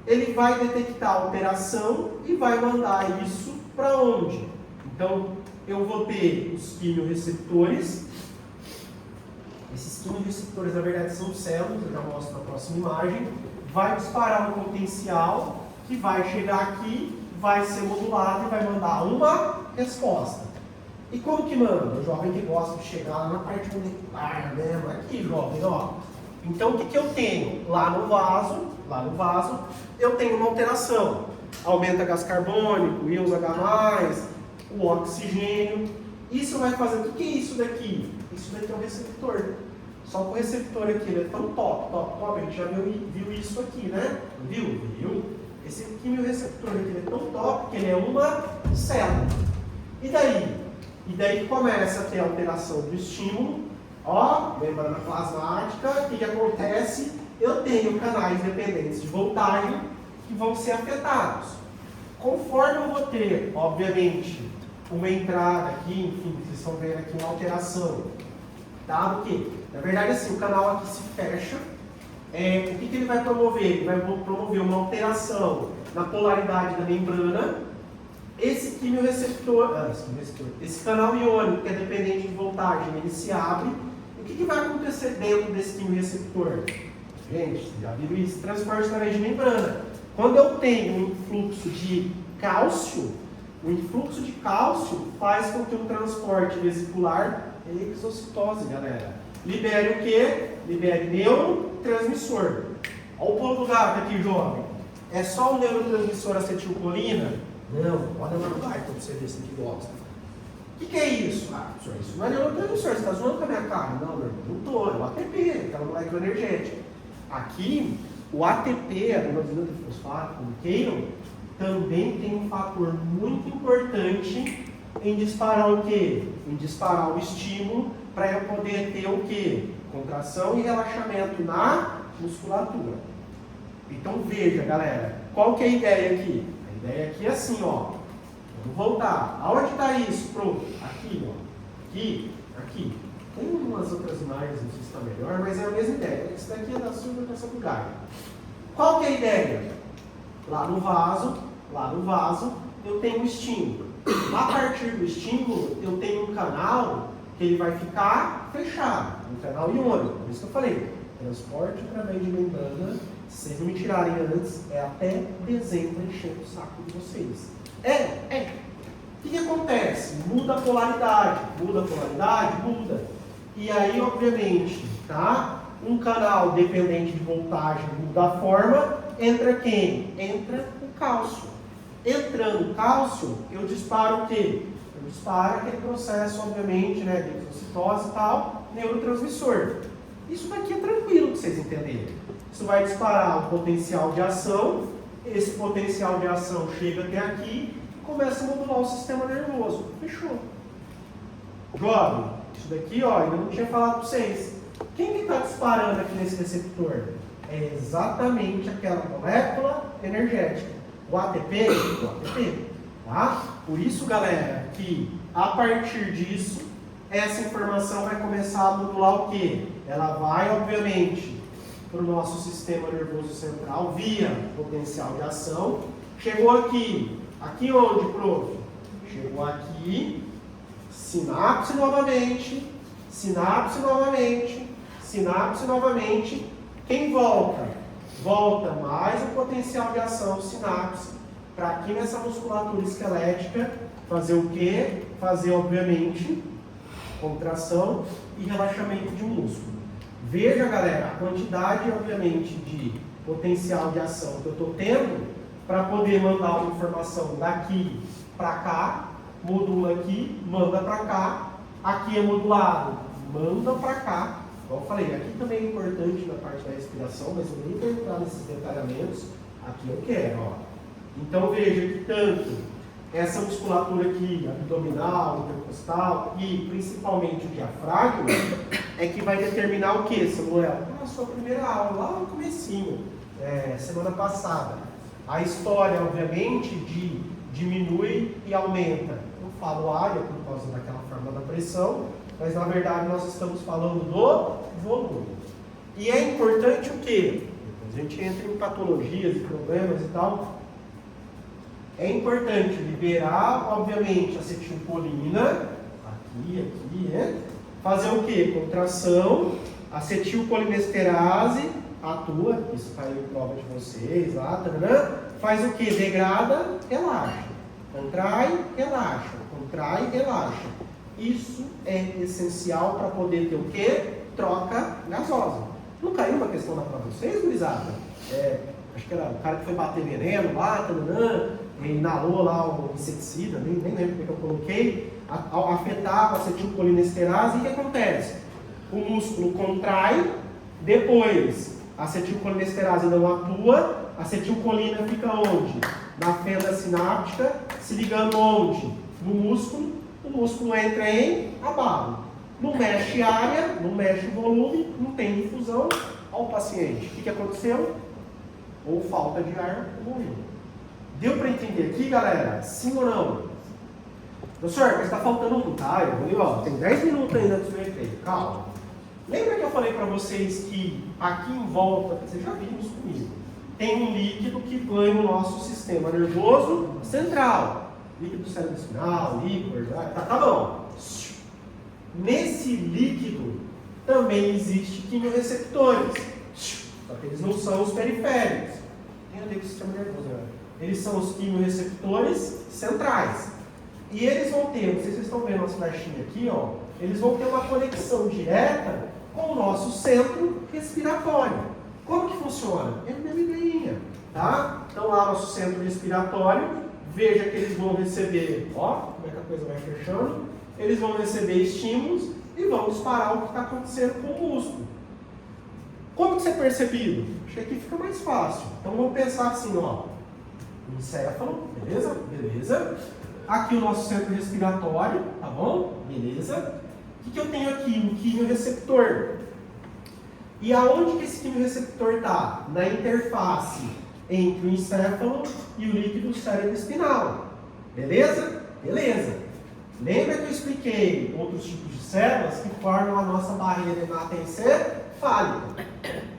Ele vai detectar a alteração e vai mandar isso para onde? Então, eu vou ter os quimioreceptores. Esses quimioreceptores, na verdade, são células, eu já mostro na próxima imagem. Vai disparar um potencial que vai chegar aqui, vai ser modulado e vai mandar uma resposta. E como que manda? O jovem que gosta de chegar lá na parte molecular mesmo, aqui, jovem, ó. Então, o que eu tenho? Lá no vaso, eu tenho uma alteração. Aumenta gás carbônico, íons H+, o oxigênio. Isso vai fazer, o que é isso daqui? Isso daqui é um receptor. Só que o receptor aqui, ele é tão top, a gente já viu isso aqui, né? Viu? Esse quimioreceptor aqui, ele é tão top que ele é uma célula. E daí começa a ter alteração do estímulo. Ó, membrana plasmática, o que acontece? Eu tenho canais dependentes de voltagem que vão ser afetados. Conforme eu vou ter, obviamente, uma entrada aqui, enfim, vocês estão vendo aqui uma alteração, dado que, na verdade, assim, o canal aqui se fecha, o que ele vai promover? Ele vai promover uma alteração na polaridade da membrana. Esse quimioreceptor, esse canal iônico que é dependente de voltagem, ele se abre. O que vai acontecer dentro desse quimioreceptor? Gente, já viram isso? Transporte através de membrana. Quando eu tenho um influxo de cálcio, o influxo de cálcio faz com que o transporte vesicular, exocitose, galera, libere o quê? Libere neurotransmissor. Olha o pulo do gato aqui, jovem. É só o neurotransmissor acetilcolina? Não, olha lá no gato para você ver se aqui gosta. O que é isso? Ah, professor, isso não é neurotransmissor, você está zoando com a minha cara. Não, meu irmão, não estou, é o ATP, aquela molécula energética. Aqui, o ATP, a adenosina trifosfato, como queiram, também tem um fator muito importante em disparar o quê? Em disparar o estímulo para eu poder ter o quê? Contração e relaxamento na musculatura. Então veja, galera, qual que é a ideia aqui? A ideia aqui é assim, ó. Vamos voltar. Aonde está isso, prof? Aqui, ó. Aqui. Tem umas outras imagens, não sei se está melhor, mas é a mesma ideia. Isso daqui é da sua do galho. Qual que é a ideia? Lá no vaso, eu tenho um estímulo. A partir do estímulo, eu tenho um canal que ele vai ficar fechado, um canal iônico. Por isso que eu falei, transporte através de membrana, se vocês não me tirarem antes, é até dezembro enchendo o saco de vocês. O que acontece? Muda a polaridade. Muda. E aí, obviamente, tá? Um canal dependente de voltagem muda a forma, entra quem? Entra o cálcio. Entrando o cálcio, eu disparo o quê? Eu disparo aquele processo, obviamente, né, de exocitose e tal, neurotransmissor. Isso daqui é tranquilo para vocês entenderem. Isso vai disparar o potencial de ação, esse potencial de ação chega até aqui e começa a modular o sistema nervoso. Fechou. Jovem, isso daqui, ó, eu não tinha falado para vocês. Quem que está disparando aqui nesse receptor? É exatamente aquela molécula energética. O ATP, tá? Por isso, galera, que a partir disso, essa informação vai começar a modular o quê? Ela vai, obviamente, para o nosso sistema nervoso central via potencial de ação. Chegou aqui. Aqui onde, prof? Chegou aqui. Sinapse novamente. Quem volta? Volta mais o potencial de ação sinapse para aqui nessa musculatura esquelética fazer o quê? Fazer, obviamente, contração e relaxamento de músculo. Veja, galera, a quantidade, obviamente, de potencial de ação que eu estou tendo para poder mandar uma informação daqui para cá, modula aqui, manda para cá, aqui é modulado, manda para cá. Como eu falei, aqui também é importante na parte da respiração, mas eu nem quero entrar nesses detalhamentos, aqui eu quero, ó. Então veja que tanto essa musculatura aqui, abdominal, intercostal e principalmente o diafragma, é que vai determinar o que, Samuel? Na sua primeira aula, lá no comecinho, semana passada. A história, obviamente, de diminui e aumenta. Eu falo área por causa daquela forma da pressão, mas na verdade nós estamos falando do volume. E é importante o quê? Depois a gente entra em patologias e problemas e tal. É importante liberar, obviamente, acetilcolina, aqui, fazer o quê? Contração, acetilcolinesterase, atua, isso caiu em prova de vocês lá, faz o quê? Degrada, relaxa. Contrai, relaxa. Isso é essencial para poder ter o quê? Troca gasosa. Não caiu uma questão lá para vocês, gurizada? Acho que era o cara que foi bater veneno lá, inalou lá o inseticida, nem lembro porque eu coloquei, afetava a acetilcolinesterase, e o que acontece? O músculo contrai, depois a acetilcolinesterase não atua, a acetilcolina fica onde? Na fenda sináptica, se ligando onde? No músculo, o músculo entra em abalo. Não mexe área, não mexe volume, não tem difusão. Olha o paciente. O que aconteceu? Ou falta de ar ou morreu. Deu para entender aqui, galera? Sim ou não? Professor, mas está faltando um, tá? Tem 10 minutos ainda do seu efeito. Calma. Lembra que eu falei para vocês que aqui em volta, vocês já viram isso comigo, tem um líquido que ganha o nosso sistema nervoso central. Líquido cérebro espinal, líquor, tá bom. Nesse líquido também existe quimiorreceptores. Só que eles não são os periféricos. Tem a ver com o sistema nervoso, né? Eles são os quimiorreceptores centrais. E eles vão ter, não sei se vocês estão vendo as flechinhas aqui, ó, eles vão ter uma conexão direta com o nosso centro respiratório. Como que funciona? É uma linha, tá? Então lá nosso centro respiratório, veja que eles vão receber, ó, como é que a coisa vai fechando, eles vão receber estímulos e vão disparar o que está acontecendo com o músculo. Como que isso é percebido? Acho que aqui fica mais fácil. Então vamos pensar assim, ó, encéfalo, beleza. Aqui o nosso centro respiratório, tá bom? Beleza. O que eu tenho aqui? Um quimiorreceptor. E aonde que esse quimiorreceptor está? Na interface entre o encéfalo e o líquido cérebro espinal. Beleza? Beleza. Lembra que eu expliquei outros tipos de células que formam a nossa barreira hematoencefálica?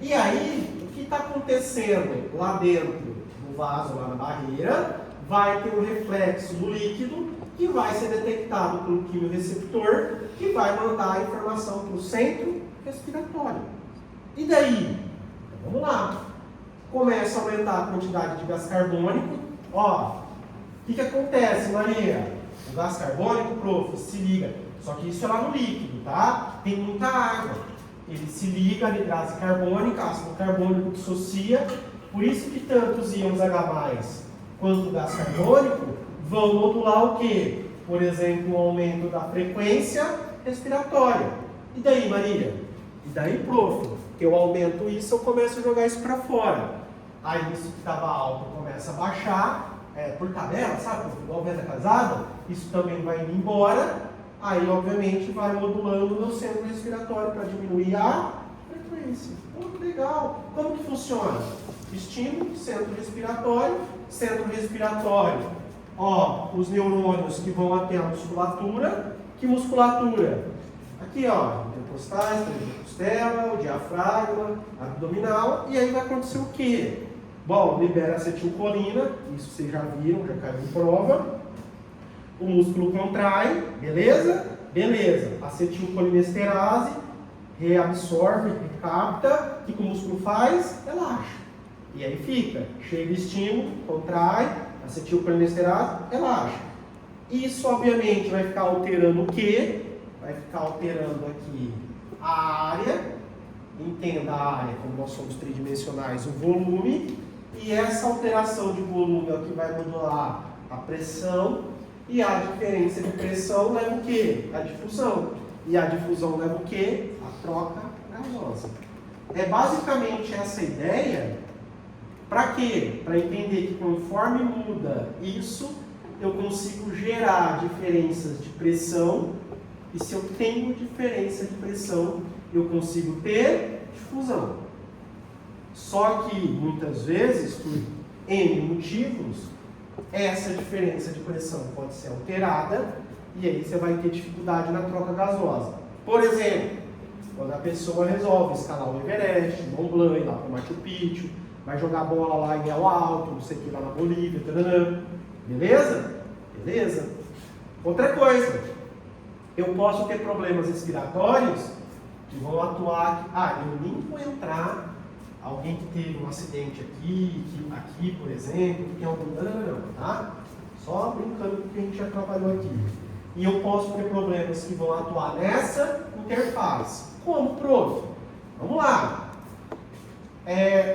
E aí, o que está acontecendo lá dentro do vaso, lá na barreira, vai ter um reflexo no líquido que vai ser detectado pelo quimiorreceptor, que vai mandar a informação para o centro respiratório. E daí? Então, vamos lá. Começa a aumentar a quantidade de gás carbônico. Ó, o que acontece, Maria? O gás carbônico, prof, se liga. Só que isso é lá no líquido, tá? Tem muita água. Ele se liga à anidrase carbônica, ácido carbônico dissocia. Por isso que tanto os íons H+, quanto o gás carbônico vão modular o quê? Por exemplo, o aumento da frequência respiratória. E daí, Maria? E daí, prof, eu aumento isso, eu começo a jogar isso para fora. Aí isso que estava alto começa a baixar, por tabela, sabe? Igual venda casada, isso também vai indo embora. Aí, obviamente, vai modulando o meu centro respiratório para diminuir a frequência. Pô, que legal! Como que funciona? Estímulo, centro respiratório. Ó, os neurônios que vão até a musculatura. Que musculatura? Aqui, ó, intercostais, costela, o diafragma, abdominal. E aí vai acontecer o quê? Bom, libera acetilcolina, isso vocês já viram, já caiu em prova. O músculo contrai, beleza? Beleza. Acetilcolinesterase, reabsorve, recapta. O que o músculo faz? Relaxa. E aí fica, chega estímulo, contrai, acetilcolinesterase, relaxa. Isso, obviamente, vai ficar alterando o quê? Vai ficar alterando aqui a área. Entenda a área, como nós somos tridimensionais, o volume. E essa alteração de volume é o que vai modular a pressão. E a diferença de pressão leva o quê? A difusão. E a difusão leva o quê? A troca gasosa. É basicamente essa ideia. Para quê? Para entender que conforme muda isso, eu consigo gerar diferenças de pressão. E se eu tenho diferença de pressão, eu consigo ter difusão. Só que, muitas vezes, por N motivos, essa diferença de pressão pode ser alterada e aí você vai ter dificuldade na troca gasosa. Por exemplo, quando a pessoa resolve escalar o Everest, o Mont Blanc, lá para o Machu Picchu, vai jogar bola lá em El Alto, não sei o que, lá na Bolívia, taranã. Beleza? Beleza. Outra coisa, eu posso ter problemas respiratórios que vão atuar aqui. Eu nem vou entrar. Alguém que teve um acidente aqui, por exemplo, que tem algum... Não, tá? Só brincando com o que a gente já trabalhou aqui. E eu posso ter problemas que vão atuar nessa interface. Como, prof? Vamos lá.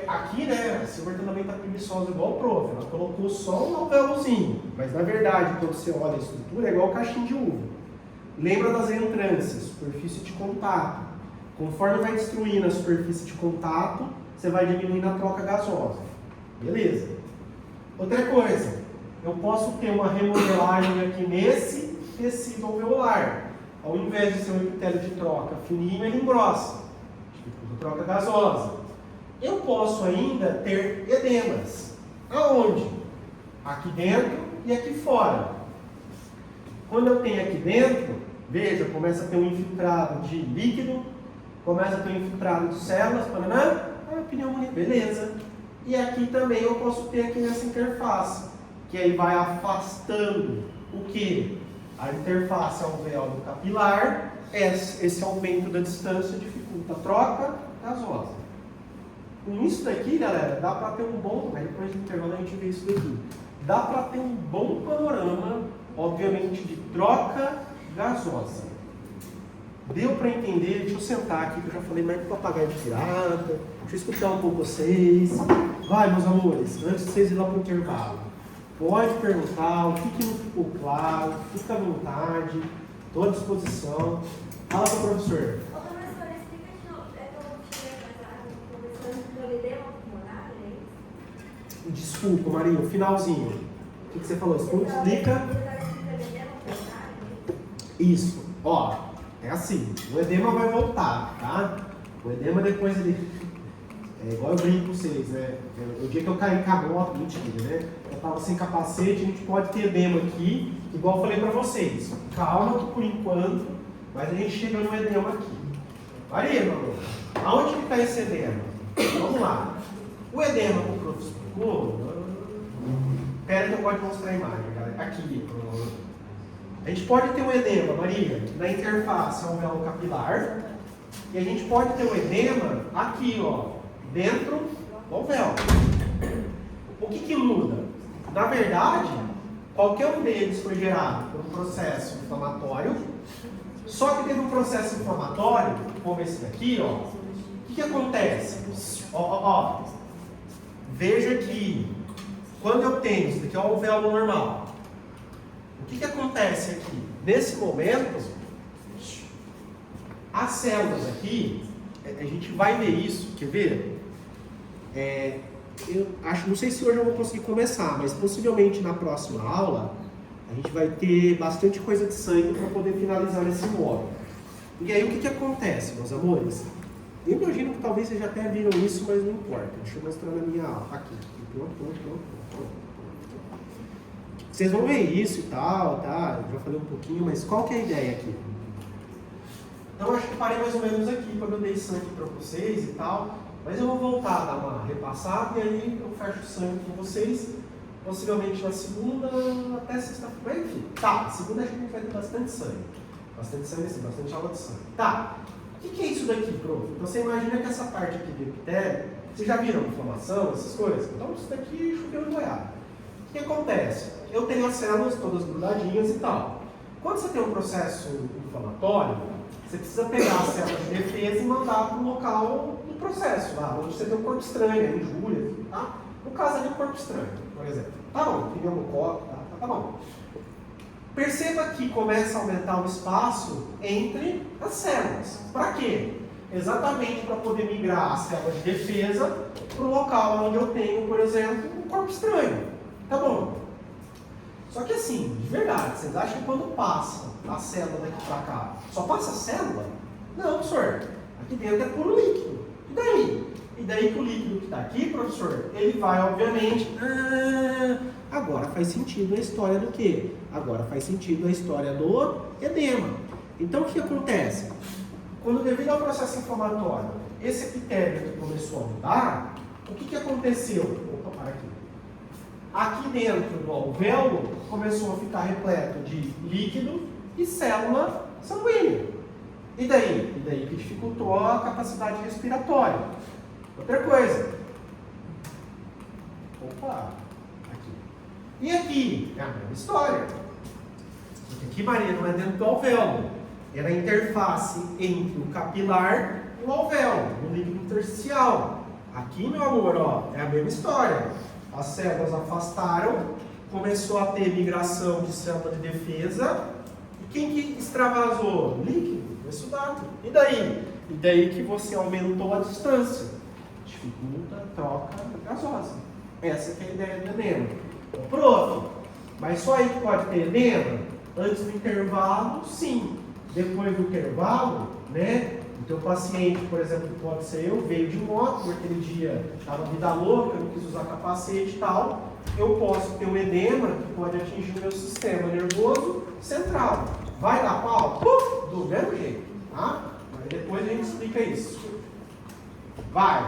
Aqui, né, a Silver também está preguiçosa igual o prof. Ela colocou só um alvéolozinho. Mas, na verdade, quando você olha a estrutura, é igual caixinha de uva. Lembra das entrâncias, superfície de contato. Conforme vai destruindo a superfície de contato, você vai diminuindo a troca gasosa. Beleza. Outra coisa, eu posso ter uma remodelagem aqui nesse tecido alveolar. Ao invés de ser um epitélio de troca fininho, ele engrossa. Dificulta a troca gasosa. Eu posso ainda ter edemas. Aonde? Aqui dentro e aqui fora. Quando eu tenho aqui dentro, veja, começa a ter um infiltrado de líquido, começa a ter um infiltrado de células, pneumonia, beleza. E aqui também eu posso ter aqui nessa interface, que aí vai afastando o que? A interface alvéolo capilar, esse aumento da distância dificulta a troca gasosa. Com isso daqui, galera, dá para ter um bom, aí depois do intervalo a gente vê isso daqui, dá para ter um bom panorama, obviamente, de troca gasosa. Deu para entender? Deixa eu sentar aqui, que eu já falei mais que papagaio de pirata. Deixa eu escutar um pouco vocês. Vai, meus amores, antes de vocês irem lá para o intervalo. Pode perguntar o que não ficou claro, fica à vontade, estou à disposição. Fala para o professor. Ô, professor, explica de novo. Eu cheguei do edema pulmonar, é isso? Desculpa, Marinho, finalzinho. O que você falou? Explica. Isso, ó. É assim, o edema vai voltar, tá? O edema depois ele... É igual eu brinco com vocês, né? O dia que eu caí com a moto, mentira, né? Eu tava sem capacete, a gente pode ter edema aqui, igual eu falei pra vocês. Calma que por enquanto, mas a gente chega no edema aqui. Maria, meu amor, aonde que tá esse edema? Vamos lá. O edema que o prof explicou, pera que eu posso mostrar a imagem, galera. Aqui, a gente pode ter um edema, Maria, na interface alvéolo capilar, e a gente pode ter um edema aqui, ó, dentro do alvéolo. O que muda? Na verdade, qualquer um deles foi gerado por um processo inflamatório, só que teve um processo inflamatório, como esse daqui, ó. O que acontece? Ó, veja que quando eu tenho, isso daqui é o alvéolo normal. O que acontece aqui? Nesse momento, as células aqui, a gente vai ver isso, quer ver? Eu acho, não sei se hoje eu vou conseguir começar, mas possivelmente na próxima aula a gente vai ter bastante coisa de sangue para poder finalizar nesse módulo. E aí o que acontece, meus amores? Eu imagino que talvez vocês já até viram isso, mas não importa. Deixa eu mostrar na minha aula. Aqui. Pronto. Vocês vão ver isso e tal, tá? Eu já falei um pouquinho, mas qual que é a ideia aqui? Então eu acho que parei mais ou menos aqui quando eu dei sangue para vocês e tal. Mas eu vou voltar a dar uma repassada e aí eu fecho o sangue com vocês, possivelmente na segunda até sexta-feira, enfim. Tá, segunda acho que a gente vai ter bastante sangue. Bastante sangue assim, bastante aula de sangue. Tá, o que é isso daqui, prof? Então você imagina que essa parte aqui do epitélio, vocês já viram inflamação, essas coisas? Então isso daqui choveu no goiaba. O que acontece? Eu tenho as células todas grudadinhas e tal. Quando você tem um processo inflamatório, você precisa pegar as células de defesa e mandar para o local do processo, lá onde você tem um corpo estranho, injúria, tá? No caso ali, o corpo estranho, por exemplo. Tá bom, pneumococo, tá bom. Perceba que começa a aumentar o espaço entre as células. Para quê? Exatamente para poder migrar as células de defesa para o local onde eu tenho, por exemplo, um corpo estranho. Tá bom. Só que assim, de verdade, vocês acham que quando passa a célula daqui para cá, só passa a célula? Não, professor. Aqui dentro é puro líquido. E daí? E daí que o líquido que está aqui, professor, ele vai, obviamente... agora faz sentido a história do quê? Agora faz sentido a história do edema. Então, o que acontece? Quando, devido ao processo inflamatório, esse epitélio aqui começou a mudar, o que aconteceu? Opa, para aqui. Aqui dentro do alvéolo, começou a ficar repleto de líquido e célula sanguínea. E daí? E daí que dificultou a capacidade respiratória. Outra coisa. Opa! Aqui. E aqui? É a mesma história. Porque aqui, Maria, não é dentro do alvéolo. É na interface entre o capilar e o alvéolo, no líquido intersticial. Aqui, meu amor, ó, é a mesma história. As células afastaram, começou a ter migração de célula de defesa. E quem que extravasou? Líquido, exudato. E daí? E daí que você aumentou a distância. Dificulta a troca gasosa. Essa que é a ideia do edema. Pronto. Mas só aí que pode ter edema? Antes do intervalo, sim. Depois do intervalo, né? O teu paciente, por exemplo, que pode ser eu, veio de moto, naquele dia estava vida louca, não quis usar capacete e tal. Eu posso ter um edema que pode atingir o meu sistema nervoso central. Vai dar pau? Do mesmo jeito, tá? Mas depois a gente explica isso. Vai!